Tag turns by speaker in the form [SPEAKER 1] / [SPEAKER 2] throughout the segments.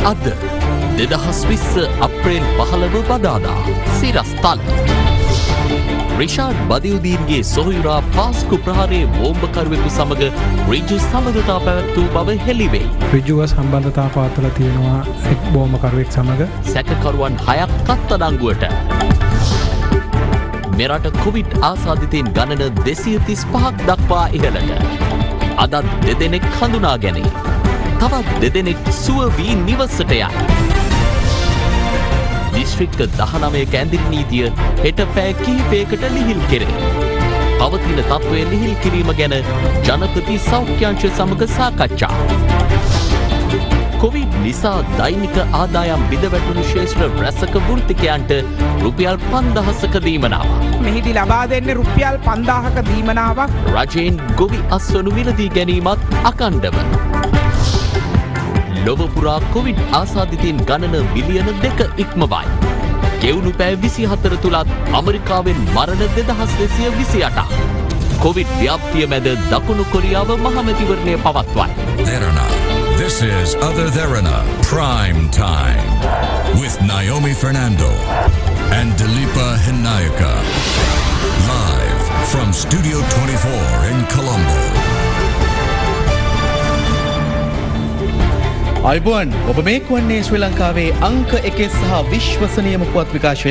[SPEAKER 1] අද 2020 අප්‍රේල් 15 බදාදා සිරස්තල රිෂාඩ් බදියුදීන්ගේ සොහොයුරා පාස්කු ප්‍රහාරයේ බෝම්බකරුවෙකු සමග ඍජු සම්බන්ධතා පැවැත් වූ බව හෙළිවේ.
[SPEAKER 2] ඍජුව සම්බන්ධතා පවත්වලා තියෙනවා එක් බෝම්බකරුවෙක් සමග.
[SPEAKER 1] සැකකරුවන් 6ක් අත්අඩංගුවට. මෙරට කොවිඩ් ආසාදිතයින් ගණන 235ක් දක්වා ඉහළට. අදත් දෙදෙනෙක් හඳුනා ගැනේ. තවත් දෙදෙනෙක් සුව වී නිවසට යයි. දිස්ත්‍රික්ක 19ක ඇඳිරි නීතිය හෙට පැය කිහිපයකට ලිහිල් කෙරේ. පවතින තත්ත්වය ලිහිල් කිරීම ගැන ජනපති සෞඛ්‍යාංශ සමග සාකච්ඡා. කොවිඩ් නිසා දෛනික ආදායම් බිඳවැටුණු ශේෂ්ත්‍ර රැසක වෘත්තිකයන්ට රුපියල් 5000ක දීමනාවක්.
[SPEAKER 3] මෙහිදී ලබා දෙන්නේ රුපියල් 5000ක දීමනාවක්.
[SPEAKER 1] රජයෙන් ගොවි අස්වනු මිලදී ගැනීමත් අකණ්ඩව. ලොව පුරා කොවිඩ් ආසාදිතයින් ගණන බිලියන 2 ඉක්මවයි. ගෙවුණු පැය 24 තුලත් ඇමරිකාවෙන් මරණ 2228ක්. කොවිඩ් ව්‍යාප්තිය මැද දකුණු කොරියාව මහමැතිවරණය පවත්වයි.
[SPEAKER 4] This is Other Therana Prime Time with Naomi Fernando and Dilipa Hinayaka. Live from Studio 24 in Colombo.
[SPEAKER 5] අයිබෝන් ඔබ මේ වන්නේ ශ්‍රී ලංකාවේ අංක 1 සහ විශ්වසනීයම පුවත් විකාශය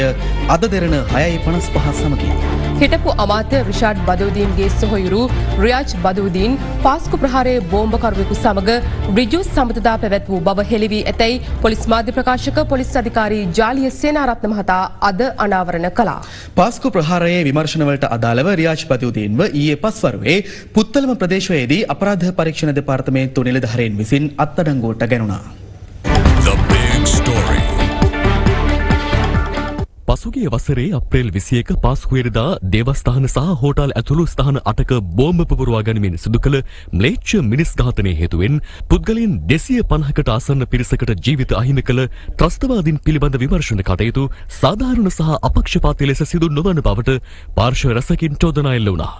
[SPEAKER 5] අද දෙරණ 6:55 සමගින්.
[SPEAKER 6] හිටපු අමාත්‍ය රිෂාඩ් බදූදීන්ගේ සොහොයුරු රියාජ් බදූදීන් පාස්කු ප්‍රහාරයේ බෝම්බකරුවෙකු සමග ඍජු සම්බන්ධතා පැවැත් වූ බව හෙළි වී ඇතැයි පොලිස් මාධ්‍ය ප්‍රකාශක පොලිස් අධිකාරී ජාලිය සේනාරත්න මහතා අද අනාවරණ කළා.
[SPEAKER 5] පාස්කු ප්‍රහාරයේ විමර්ශනවලට අදාළව රියාජ් බදූදීන්ව ඊයේ පස්වරුවේ පුත්තලම ප්‍රදේශයේදී අපරාධ පරීක්ෂණ දෙපාර්තමේන්තු නිලධාරීන් විසින් අත්අඩංගුවට ගැනුණා.
[SPEAKER 4] The big story.
[SPEAKER 1] පසුගිය වසරේ අප්‍රේල් 21 පාස්කුවේදා දේවස්ථාන සහ හෝටල් ඇතුළු ස්ථාන 8ක බෝම්බ පුපුරවා ගැනීමෙන් සිදු කළ ම්ලේච්ඡ මිනිස් ඝාතනය හේතුවෙන් පුද්ගලයන් 250කට ආසන්න පිරිසකට ජීවිත අහිමි කළ ත්‍රස්තවාදීන් පිළිබඳ විමර්ශන කටයුතු සාධාරණ සහ අපක්ෂපාතී ලෙස සිදු නොවන බවට පාර්ශ්ව රැසකින් චෝදනා එල්ල වුණා.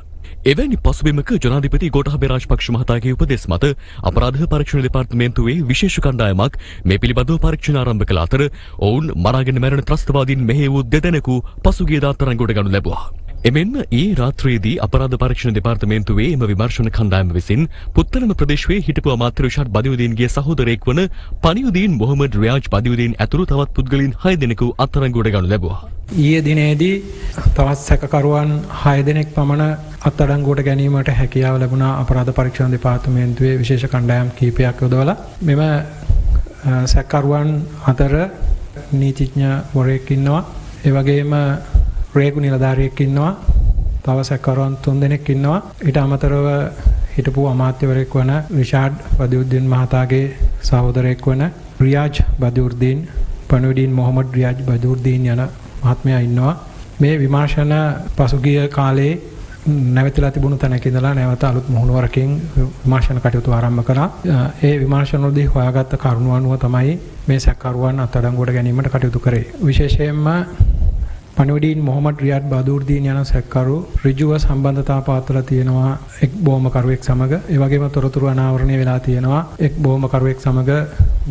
[SPEAKER 1] එවැනි පසුබිමක ජනාධිපති ගෝඨාභය රාජපක්ෂ මහතාගේ උපදෙස් මත අපරාධ පරීක්ෂණ දෙපාර්තමේන්තුවේ විශේෂ කණ්ඩායමක් මේ පිළිබඳව පරීක්ෂණ ආරම්භ කළ අතර ඔවුන් මරාගෙන මැරෙන ත්‍රස්තවාදීන් මෙහෙය වූ දෙදෙනෙකු පසුගියදා අත්අඩංගුවට ගනු ලැබුවා. එමෙන්ම ඊයේ රාත්‍රියේදී අපරාධ පරීක්ෂණ දෙපාර්තමේන්තුවේ එම විමර්ශන කණ්ඩායම විසින් පුත්තලම ප්‍රදේශයේ හිටපු අමාත්‍ය රිෂාඩ් බදියුදීන්ගේ සහෝදරයෙක් වන පනියුදීන් මොහමඩ් රියාජ් බදියුදීන් ඇතුළු තවත් පුද්ගලයන් 6 දෙනෙකු අත්අඩංගුවට ගනු ලැබුවා.
[SPEAKER 2] ඊයේ දිනේදී තවත් සැකකරුවන් 6 දෙනෙක් පමණ අත්අඩංගුවට ගැනීමට හැකියාව ලැබුණා අපරාධ පරීක්ෂණ දෙපාර්තමේන්තුවේ විශේෂ කණ්ඩායම් කිහිපයක් යොදවලා. මෙම සැකකරුවන් අතර නීතිඥවරයෙක් ඉන්නවා. ඒ වගේම රේගු නිලධාරියෙක් ඉන්නවා. තව සැකකරුවන් 3 දෙනෙක් ඉන්නවා. ඊට අමතරව හිටපු අමාත්‍යවරයෙක් වන රිෂාඩ් බදියුද්දීන් මහතාගේ සහෝදරයෙක් වන රියාජ් බදියුද්දීන් පනුඩීන් මොහමඩ් රියාජ් බදියුද්දීන් යන මහත්මයා ඉන්නවා. මේ විමර්ශන පසුගිය කාලේ නැවතිලා තිබුණු තැනක ඉඳලා නැවත අලුත් මුහුණුවරකින් විමර්ශන කටයුතු ආරම්භ කළා. ඒ විමර්ශනවලදී හොයාගත්ත කරුණු අනුව තමයි මේ සැකකරුවන් අත්අඩංගුවට ගැනීමට කටයුතු කරේ. විශේෂයෙන්ම පනුඩීන් මොහමඩ් රියාඩ් බදූර්දීන් යන සැකකරු ඍජුව සම්බන්ධතා පවත්වලා තියෙනවා එක් බෝම්බකරුවෙක් සමග. ඒ වගේම තොරතුරු අනාවරණය වෙලා තියෙනවා එක් බෝම්බකරුවෙක් සමග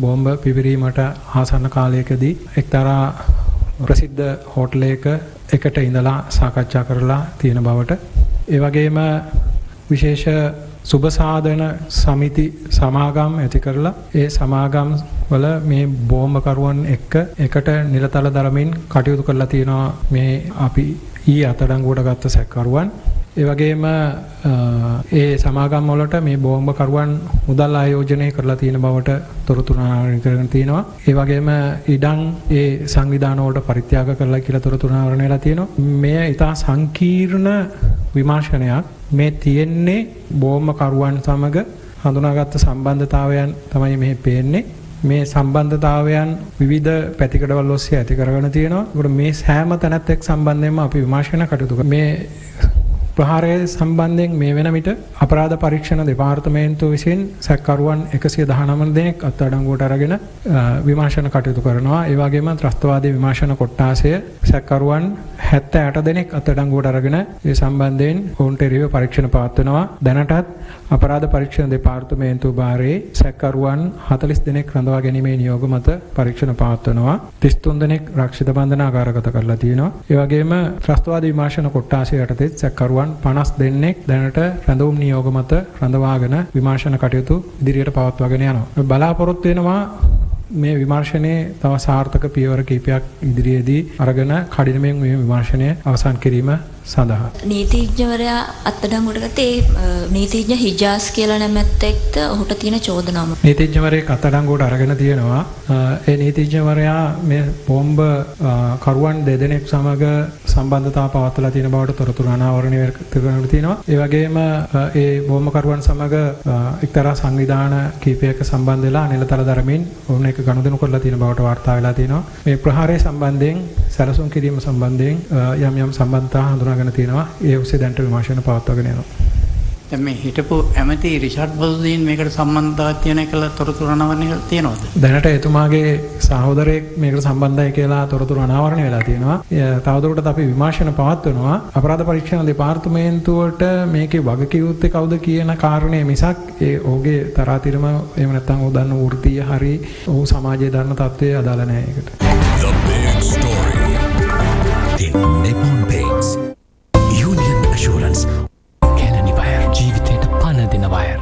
[SPEAKER 2] බෝම්බ පිපිරීමට ආසන්න කාලයකදී එක්තරා ප්‍රසිද්ධ හෝටලයක එකට ඉඳලා සාකච්ඡා කරලා තියෙන බවට. ඒ වගේම විශේෂ සුබ සාධන සමිති සමාගම් ඇති කරලා ඒ සමාගම් වල මේ බෝම්බකරුවන් එක්ක එකට නිරතල දරමින් කටයුතු කරලා තියෙනවා මේ අපි ඊ අත්අඩංගුවට ගත්ත සැකකරුවන්. ඒ වගේම ඒ සමාගම් වලට මේ බෝම්බකරුවන් මුදල් ආයෝජනය කරලා තියෙන බවට තොරතුරු අනාවරණය කරගෙන තියෙනවා. ඒ වගේම ඉඩම් ඒ සංවිධාන වලට පරිත්‍යාග කරලා කියලා තොරතුරු අනාවරණය වෙලා තියෙනවා. මේ ඉතා සංකීර්ණ විමර්ශනයක්. මේ තියෙන්නේ බෝම්බකරුවන් සමග හඳුනාගත්ත සම්බන්ධතාවයන් තමයි මේ පේන්නේ. මේ සම්බන්ධතාවයන් විවිධ පැතිකඩවල ඔස්සේ ඇති කරගෙන තියෙනවා. ඒකට මේ සෑම තැනත් එක්ක සම්බන්ධයෙන්ම අපි විමර්ශන කටයුතු මේ ප්‍රහාරය සම්බන්ධයෙන් මේ වෙන විට අපරාධ පරීක්ෂණ දෙපාර්තමේන්තුව විසින් සැකකරුවන් 119 දෙනෙක් අත්අඩංගුවට අරගෙන විමර්ශන කටයුතු කරනවා. ඒ වගේම ත්‍රස්තවාදී විමර්ශන කොට්ටාසය සැකකරුවන් 78 දෙනෙක් අත්අඩංගුවට අරගෙන ඒ සම්බන්ධයෙන් ඔවුන්ට එරෙහිව පරීක්ෂණ පවත්වනවා. දැනටත් අපරාධ පරීක්ෂණ දෙපාර්තමේන්තුව භාරයේ සැකකරුවන් 40 දෙනෙක් රඳවා ගැනීමේ නියෝග මත පරීක්ෂණ පවත්වනවා. 33 දෙනෙක් රක්ෂිත බන්ධනාගාරගත කරලා තියෙනවා. ඒ වගේම ත්‍රස්තවාදී විමර්ශන කොට්ටාසය යටතේ සැකකරුවන් 50 දෙනෙක් දැනට රැඳවුම් නියෝග මත රඳවාගෙන විමර්ශන කටයුතු ඉදිරියට පවත්වාගෙන යනවා. බලාපොරොත්තු වෙනවා මේ විමර්ශනයේ තව සාර්ථක පියවර කිහිපයක් ඉදිරියේදී අරගෙන කඩිනමින් මේ විමර්ශනය අවසන් කිරීම සඳහා
[SPEAKER 7] නීතිඥවරයා අත්අඩංගුවට ගත්තේ නීතිඥ හිජාස් කියලා නැමැත්තෙක්ද ඔහුට තියෙන චෝදනාව.
[SPEAKER 2] නීතිඥවරයෙක් අත්අඩංගුවට අරගෙන තියෙනවා. ඒ නීතිඥවරයා මේ බෝම්බ කරුවන් දෙදෙනෙක් සමග සම්බන්ධතාව පවත්වලා තියෙන බවට තොරතුරු අනාවරණය කරගෙන තියෙනවා. ඒ වගේම ඒ බෝම්බ කරුවන් සමග එක්තරා සංවිධාන කිහිපයක සම්බන්ධ වෙලා නිලතල දරමින් ඔවුන් එක ගනුදෙනු කරලා තියෙන බවට වාර්තා වෙලා තියෙනවා. මේ ප්‍රහාරය සම්බන්ධයෙන් සැලසුම් කිරීම සම්බන්ධයෙන් යම් සම්බන්ධතා හඳුනා තියෙනවා. ඒ ඔස්සේ දැන්ට විමර්ශන පවත්වාගෙන යනවා.
[SPEAKER 8] දැන් මේ හිටපු ඇමති රිචඩ් බදුදීන් මේකට සම්බන්ධතාවයක් තියෙන කියලා තොරතුරු අනාවරණය තියෙනවද? දැනට
[SPEAKER 2] එතුමාගේ සහෝදරයෙක් මේකට සම්බන්ධයි කියලා තොරතුරු අනාවරණය වෙලා තියෙනවා. තවදුරටත් අපි විමර්ශන පවත්වනවා. අපරාධ පරීක්ෂණ දෙපාර්තමේන්තුවට මේකේ වගකීම් කවුද කියන කාරණේ මිසක් ඒ ඔහුගේ තරාතිරම එහෙම නැත්නම් ඔහු දන්න වෘත්තීය හරි ඔහු සමාජයේ දන්න තත්ත්වයේ අදාළ නැහැ ඒකට.
[SPEAKER 4] The big story.
[SPEAKER 9] The Nippon Paints. Union Assurance. Kennedy Wire. ජීවිතයට පණ දෙන වයර්.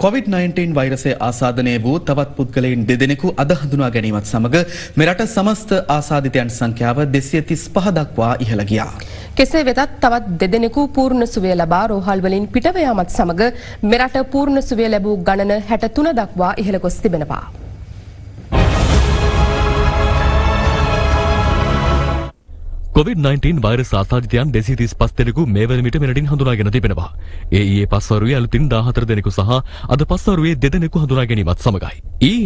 [SPEAKER 5] COVID-19 වෛරසය ආසාදනය වූ තවත් පුද්ගලයන් දෙදෙනෙකු අද හඳුනා ගැනීමත් සමග මෙරට සමස්ත ආසාදිතයන් සංඛ්‍යාව 235 දක්වා ඉහළ ගියා.
[SPEAKER 6] කෙසේ වෙතත් තවත් දෙදෙනෙකු පූර්ණ සුවය ලබා රෝහල් වලින් පිටව යාමත් සමග මෙරට පූර්ණ සුවය ලැබූ ගණන 63 දක්වා ඉහළ ගොස් තිබෙනවා.
[SPEAKER 1] COVID-19 වෛරස් ආසාදිතයන් 235 දෙනෙකු මේ වන විට මෙරටින් හඳුනාගෙන තිබෙනවා. ඊයේ පස්වරුවේ අලුතින් 14 දෙනෙකු සහ අද පස්වරුවේ 2 දෙනෙකු හඳුනා ගැනීමත් සමගයි.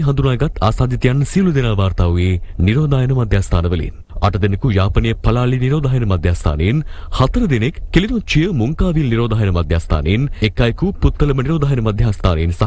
[SPEAKER 1] හඳුනාගත් ආසාදිතයන් සියලු දෙනා වාර්තා වූයේ නිරෝධායන මධ්‍යස්ථානවලින්. 8 දෙනෙකු යාපනයේ පලාලි නිරෝධායන මධ්‍යස්ථානයෙන්, 4 දෙනෙක් කිලිනොච්චිය මුංකාවිල් නිරෝධායන මධ්‍යස්ථානයෙන්, 1 අයෙකු පුත්තලම නිරෝධායන මධ්‍යස්ථානයෙන් සහ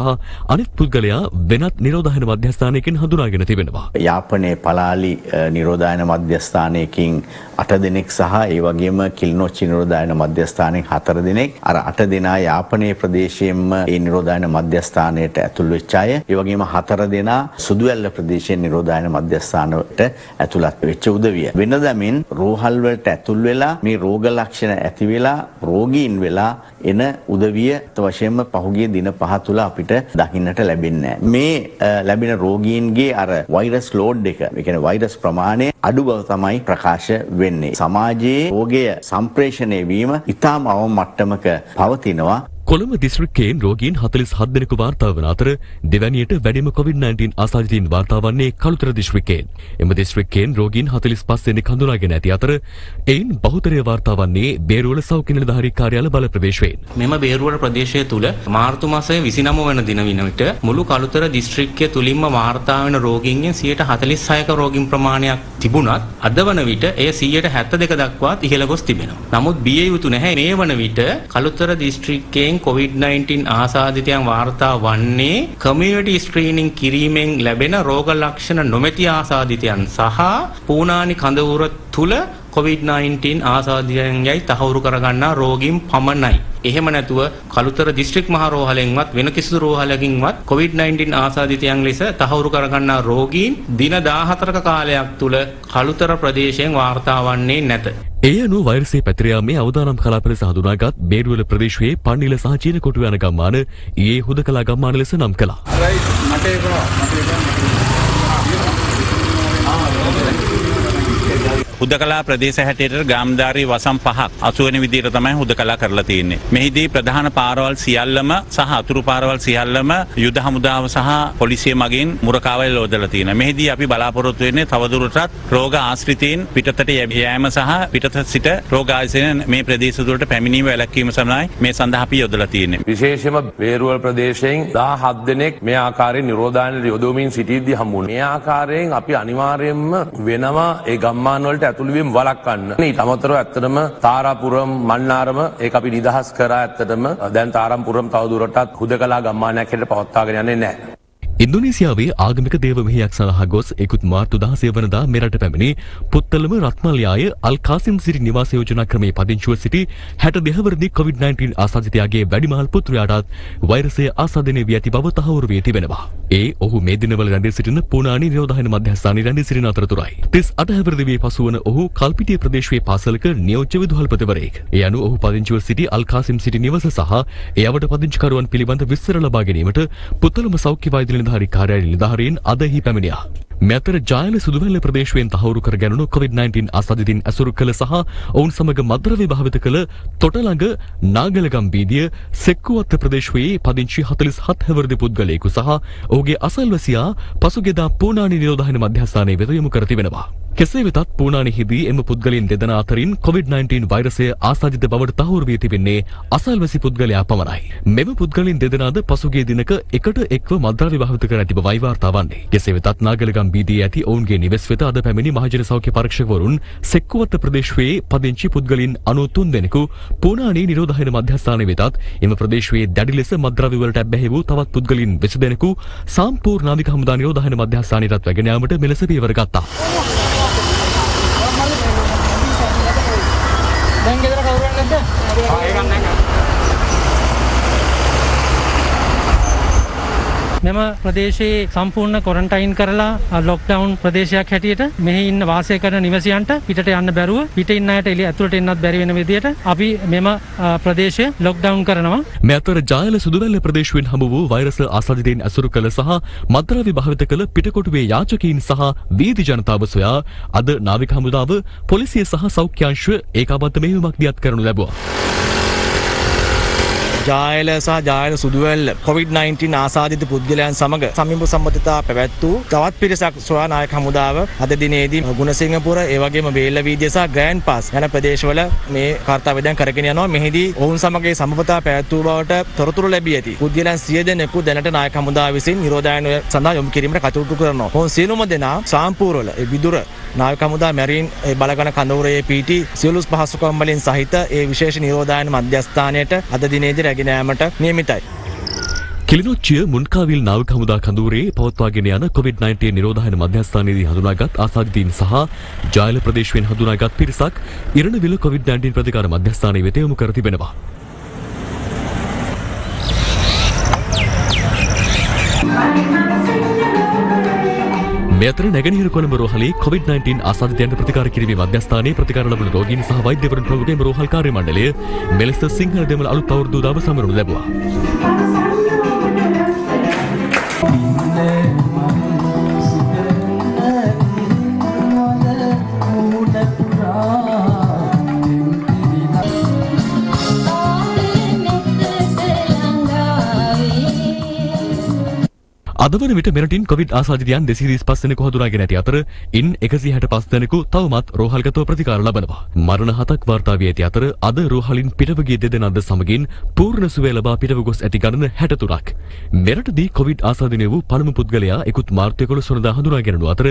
[SPEAKER 1] අනිත් පුද්ගලයා වෙනත් නිරෝධායන මධ්‍යස්ථානයකින් හඳුනාගෙන තිබෙනවා.
[SPEAKER 10] යාපනයේ පලාලි නිරෝධායන මධ්‍යස්ථානයකින් 8 දෙනෙක් සහ ඒ වගේම කිලිනොච්චි නිරෝධායන මධ්‍යස්ථානයෙන් 4 දෙනෙක්. අර 8 දෙනා යාපනයේ ප්‍රදේශයෙන්ම ඒ නිරෝධායන මධ්‍යස්ථානයට ඇතුල් වෙච්ච අය. ඒ වගේම 4 දෙනා සුදුවැල්ල ප්‍රදේශයේ නිරෝධායන මධ්‍යස්ථානයට ඇතුළත් වෙච්ච උදවිය. වෙනදමින් රෝහල් වලට ඇතුල් වෙලා මේ රෝග ලක්ෂණ ඇති වෙලා රෝගීන් වෙලා එන උදවිය වශයෙන්ම පහුගිය දින 5 තුල අපිට දකින්නට ලැබෙන්නේ නැහැ. මේ ලැබෙන රෝගීන්ගේ අර වෛරස් ලෝඩ් එක, ඒ කියන්නේ වෛරස් ප්‍රමාණය අඩු බව තමයි ප්‍රකාශ වෙන්නේ. සමාජයේ රෝගය සම්ප්‍රේෂණය වීම ඉතාම අවම මට්ටමක පවතිනවා.
[SPEAKER 1] කොළඹ දිස්ත්‍රික්කයෙන් රෝගීන් 47 දෙනෙකු වාර්තා වන අතර දෙවැනියට වැඩිම COVID-19 ආසාදිතයින් වාර්තා වන්නේ කළුතර දිස්ත්‍රික්කයෙන්. එම දිස්ත්‍රික්කයෙන් රෝගීන් 45 දෙනෙක් හඳුනාගෙන ඇති අතර එයින් බහුතරය වාර්තා වන්නේ බේරුවල සෞඛ්‍ය නිලධාරී කාර්යාල බල ප්‍රදේශයෙන්.
[SPEAKER 11] මෙම බේරුවල ප්‍රදේශය තුල මාර්තු මාසයේ 29 වන දින විට මුළු කළුතර දිස්ත්‍රික්කය තුලින්ම වාර්තා වන රෝගීන්ගෙන් 46%ක රෝගීන් ප්‍රමාණයක් තිබුණත් අද වන විට එය 72 දක්වාත් ඉහළ ගොස් තිබෙනවා. නමුත් බිය යුතු නැහැ මේ වන විට කළුතර දිස්ත්‍රික්කයෙන් COVID-19 ආසාදිතයන් වාර්තා වන්නේ කමියුනිටි ස්ක්‍රීනින් කිරීමෙන් ලැබෙන රෝග ලක්ෂණ නොමැති ආසාදිතයන් සහ පූනානි කඳවුර තුල COVID-19 ආසාදිතයන් යයි තහවුරු කරගන්නා රෝගීන් පමණයි. එහෙම නැතුව කළුතර දිස්ත්‍රික් මහා රෝහලෙන්වත් වෙන කිසිදු රෝහලකින්වත් COVID-19 ආසාදිතයන් ලෙස තහවුරු කරගන්නා රෝගීන් දින 14ක කාලයක් තුල කළුතර ප්‍රදේශයෙන් වාර්තා වන්නේ නැත.
[SPEAKER 1] ඒ අනුව වෛරසයේ පැතිර යාමේ අවදානම් කලාප ලෙස හඳුනාගත් බේරුවල ප්‍රදේශයේ පන්නිල සහ චීන කොටුව යන ගම්මාන ඊයේ හුදකලා ගම්මාන ලෙස නම් කළා.
[SPEAKER 12] හුදකලා ප්‍රදේශ හැටියට ග්‍රාමධාරී වසම් 5ක් 80 වෙනි විදිහට තමයි හුදකලා කරලා තියෙන්නේ. මෙහිදී ප්‍රධාන පාරවල් සියල්ලම සහ අතුරු පාරවල් සියල්ලම යුද හමුදාව සහ පොලිසිය මගින් මුරකාවල් යොදලා තියෙනවා. මෙහිදී අපි බලාපොරොත්තු වෙන්නේ තවදුරටත් රෝග ආශ්‍රිතයින් පිටතට යෑම සහ පිටත සිට රෝග ආශ්‍රිතයින් මේ ප්‍රදේශ තුළට පැමිණීම වැළැක්වීම සඳහා මේ සඳහා අපි යොදලා තියෙන්නේ.
[SPEAKER 13] විශේෂයෙන්ම බේරුවල් ප්‍රදේශයෙන් 17 දෙනෙක් මේ ආකාරයෙන් නිරෝධායන යොදවමින් සිටිද්දී හමු වුණා. මේ ආකාරයෙන් අපි අනිවාර්යයෙන්ම වෙනවා ඒ ගම්මාන වලට ඇතුළුවීම් වළක්වන්න. ඊට අමතරව ඇත්තටම තාරාපුරම් මන්නාරම ඒක අපි නිදහස් කරා. ඇත්තටම දැන් තාරාපුරම් තවදුරටත් හුදකලා ගම්මානයක් හැටියට පවත්වාගෙන යන්නේ නැහැ.
[SPEAKER 1] ඉන්දුනීසියාවේ ආගමික දේව මෙහෙයක් සඳහා ගොස් ඉකුත් මාර්තු 16 වනදා මෙරට පැමිණි පුත්තලම රත්මල්යාය අල් කාසිම් සිරි නිවාස යෝජනා ක්‍රමයේ පදිංචිව සිටි 62 වර්ධි COVID-19 ආසාදිතයාගේ වැඩිමහල් පුත්‍රයාටත් වෛරසය ආසාදනය වී ඇති බව තහවුරු වී තිබෙනවා. ඔහු මේ දිනවල රැඳී සිටින පුනානි නිරෝධායන මධ්‍යස්ථානයේ රැඳී සිටින අතරතුරයි. 38 වර්ධි වී පසුවන ඔහු කල්පිටිය ප්‍රදේශයේ පාසලක නියෝජ්‍ය විදුහල්පතිවරයෙක්. ඒ අනුව ඔහු පදිංචිව සිටි අල් කාසිම් සිරි නිවස සහ ඒ අවට පදිංචිකරුවන් පිළිබඳ විස්තර ලබා ගැනීමට පුත්තලම සෞඛ්‍ය වෛද්‍ය නිලධාරී කාර්යාලය නිලධාරීන් අද එහි පැමිණියා. මෙතර ජායල සුදුවැල්ල ප්‍රදේශයෙන් තහවුරු කර ගැනුණු COVID-19 ආසාදිතින් ඇසුරු කළ සහ ඔවුන් සමග මද්ද්‍රව්‍ය භාවිත කළ තොටළඟ නාගලගම් බීදිය සෙක්කුවත්ත ප්‍රදේශයේ පදිංචි 47 හැවිරිදි පුද්ගලයෙකු සහ ඔහුගේ අසල්වැසියා පසුගියදා පූනානි නිරෝධායන මධ්‍යස්ථානයේ වෙත යොමු කර තිබෙනවා. කෙසේ වෙතත් පූනානිහිදී එම පුද්ගලයන් දෙදෙනා අතරින් COVID-19 වෛරසය ආසාදිත බවට තහවුරු වී තිබෙන්නේ අසල්වැසි පුද්ගලයා පමණයි. මෙම පුද්ගලයන් දෙදෙනාද පසුගිය දිනක එකට එක්ව මද්ද්‍රව්‍ය භාවිත කර ඇති බවයි වාර්තා වන්නේ. කෙසේ වෙතත් නාගලගම් බීදී ඇති ඔවුන්ගේ නිවෙස් වෙත අද පැමිණි මහජන සෞඛ්‍ය පරීක්ෂකවරුන් සෙක්කුවත්ත ප්‍රදේශයේ පදිංචි පුද්ගලයන් 93 දෙනෙකු පූනානි නිරෝධායන මධ්‍යස්ථානයේ වෙතත් එම ප්‍රදේශයේ දැඩි ලෙස මද්ද්‍රව්‍ය වලට ඇබ්බැහි වූ තවත් පුද්ගලයන් 20 දෙනෙකු සාම්පූර් නාවික හමුදා නිරෝධායන මධ්‍යස්ථානයටත් වැගෙන යාමට මෙලෙස පියවර ගත්තා.
[SPEAKER 14] දැන් ගෙදර කවුරුන් නැද්ද? ඒක නැහැ. මෙම ප්‍රදේශයේ සම්පූර්ණ ක්වොරන්ටයින් කරලා ලොක්ඩවුන් ප්‍රදේශයක් හැටියට මෙහි ඉන්න වාසය කරන නිවසියන්ට පිටට යන්න බැරුව පිට ඉන්න අයට එළිය ඇතුළට එන්නත් බැරි වෙන විදියට අපි මෙම ප්‍රදේශය ලොක්ඩවුන් කරනවා.
[SPEAKER 1] මේ අතර ජායල සුදුවැල්ල ප්‍රදේශයෙන් හමු වූ වෛරස ආසාදිතයින් ඇසුරු කළ සහ මද්ද්‍රව්‍ය භාවිත කළ පිටකොටුවේ යාචකයින් සහ වීදි ජනතාව සොයා අද නාවික හමුදාව පොලිසිය සහ සෞඛ්‍ය අංශ ඒකාබද්ධ මෙහෙයුමක් දියත් කරනු ලැබුවා.
[SPEAKER 15] ජායල සහ ජායල සුදුවැල්ල COVID-19 ආසාදිත පුද්ගලයන් සමග සමීප සම්බන්ධතා පැවැත් වූ තවත් පිරිසක් සොයා නායක හමුදාව අද දිනේදී ගුණසිංහපුර ඒ වගේම බේල්ල වීදිය සහ ග්‍රෑන්ඩ් පාස් යන ප්‍රදේශවල මේ කාර්යය දැන් කරගෙන යනවා. මෙහිදී ඔවුන් සමග සමබතා පැවැත් වූ බවට තොරතුරු ලැබී ඇති. පුද්ගලයන් 100 දෙනෙකු දැනට නායක හමුදාව විසින් නිරෝධායන සඳහා යොමු කිරීමට කටයුතු කරනවා. ඔවුන් සියලුම දෙනා සාම්පූර් වල විදුර නායක හමුදා මැරීන් බලගණ කඳවුරේ පීටි සියලු පහසුකම් වලින් සහිත ඒ විශේෂ නිරෝධායන මධ්‍යස්ථානයට අද දිනේදී රැගෙන යාමට නියමිතයි.
[SPEAKER 1] කිලිනොච්චිය මුන්කාවිල් නාවික හමුදා කඳවුරේ පවත්වාගෙන යන COVID-19 නිරෝධායන මධ්‍යස්ථානයේදී හඳුනාගත් ආසාදිතයින් සහ ජායල ප්‍රදේශයෙන් හඳුනාගත් පිරිසක් ඉරණවිල COVID-19 ප්‍රතිකාර මධ්‍යස්ථානයේ වෙත යොමු කර තිබෙනවා. මෙතර නැගෙනහිර කොළඹ රෝහලේ COVID-19 ආසාදිතයන්ට ප්‍රතිකාර කිරීමේ මධ්‍යස්ථානයේ ප්‍රතිකාර ලබන රෝගීන් සහ වෛද්‍යවරුන් ප්‍රමුඛ රෝහල් කාර්ය මණ්ඩලය මෙලෙස සිංහල දෙමළ අලුත් අවුරුදු උදාව සමරනු ලැබුවා. අද වන විට මෙරටින් කොවිඩ් ආසාදිතයන් 235 දෙනෙකු හඳුනාගෙන ඇති අතර ඉන් 165 දෙනෙකු තවමත් රෝහල්ගතව ප්‍රතිකාර ලබනවා. මරණ 7ක් වාර්තා වී ඇති අතර අද රෝහලින් පිටව ගිය දෙදෙනාද සමගින් පූර්ණ සුවය ලබා පිටව ගොස් ඇති ගණන 63ක්. මෙරටදී කොවිඩ් ආසාදිතය වූ පළමු පුද්ගලයා ඉකුත් මාර්තු 11 වෙනිදා හඳුනා ගැනුණු අතර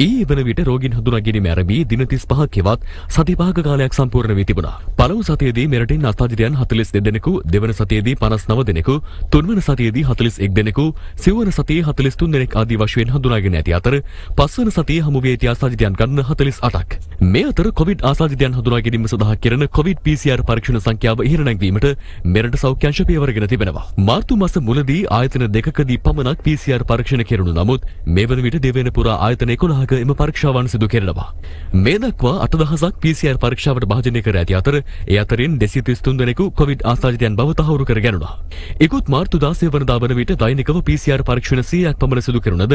[SPEAKER 1] ඊයේ වන විට රෝගීන් හඳුනා ගැනීම ආරම්භී දින 35ක් හෙවත් සති 5ක කාලයක් සම්පූර්ණ වී තිබුණා. පළමු සතියේදී මෙරටින් ආසාදිතයන් 42 දෙනෙකු, දෙවන සතියේදී 59 දෙනෙකු, තුන්වන සතියේදී 41 දෙනෙකු, සිව්වන සතියේ 43 දෙනෙක් ආදී වශයෙන් හඳුනාගෙන ඇති අතර පස්වන සතියේ හමු වී ඇති ආසාදිතයන් ගණන 48ක්. මේ අතර කොවිඩ් ආසාදිතයන් හඳුනා ගැනීම සඳහා කෙරෙන කොවිඩ් PCR පරීක්ෂණ සංඛ්‍යාව ඉහළ නැංවීමට මෙරට සෞඛ්‍ය අංශ පියවරගෙන තිබෙනවා. මාර්තු මාස මුලදී ආයතන දෙකකදී පමණක් PCR පරීක්ෂණ කෙරුණු නමුත් මේ වන විට දෙවන පුරා ආයතන 11ක එම පරීක්ෂාවන් සිදු කෙරෙනවා. මේ දක්වා 8000ක් PCR පරීක්ෂාවට භාජනය කර ඇති අතර ඒ අතරින් 233 දෙනෙකු කොවිඩ් ආසාදිතයන් බව තහවුරු කර ගැනුණා. ඉකුත් මාර්තු 16 වෙනිදා වන විට දෛනිකව PCR පරීක්ෂණ 100ක් පමණ සිදු කෙරුණද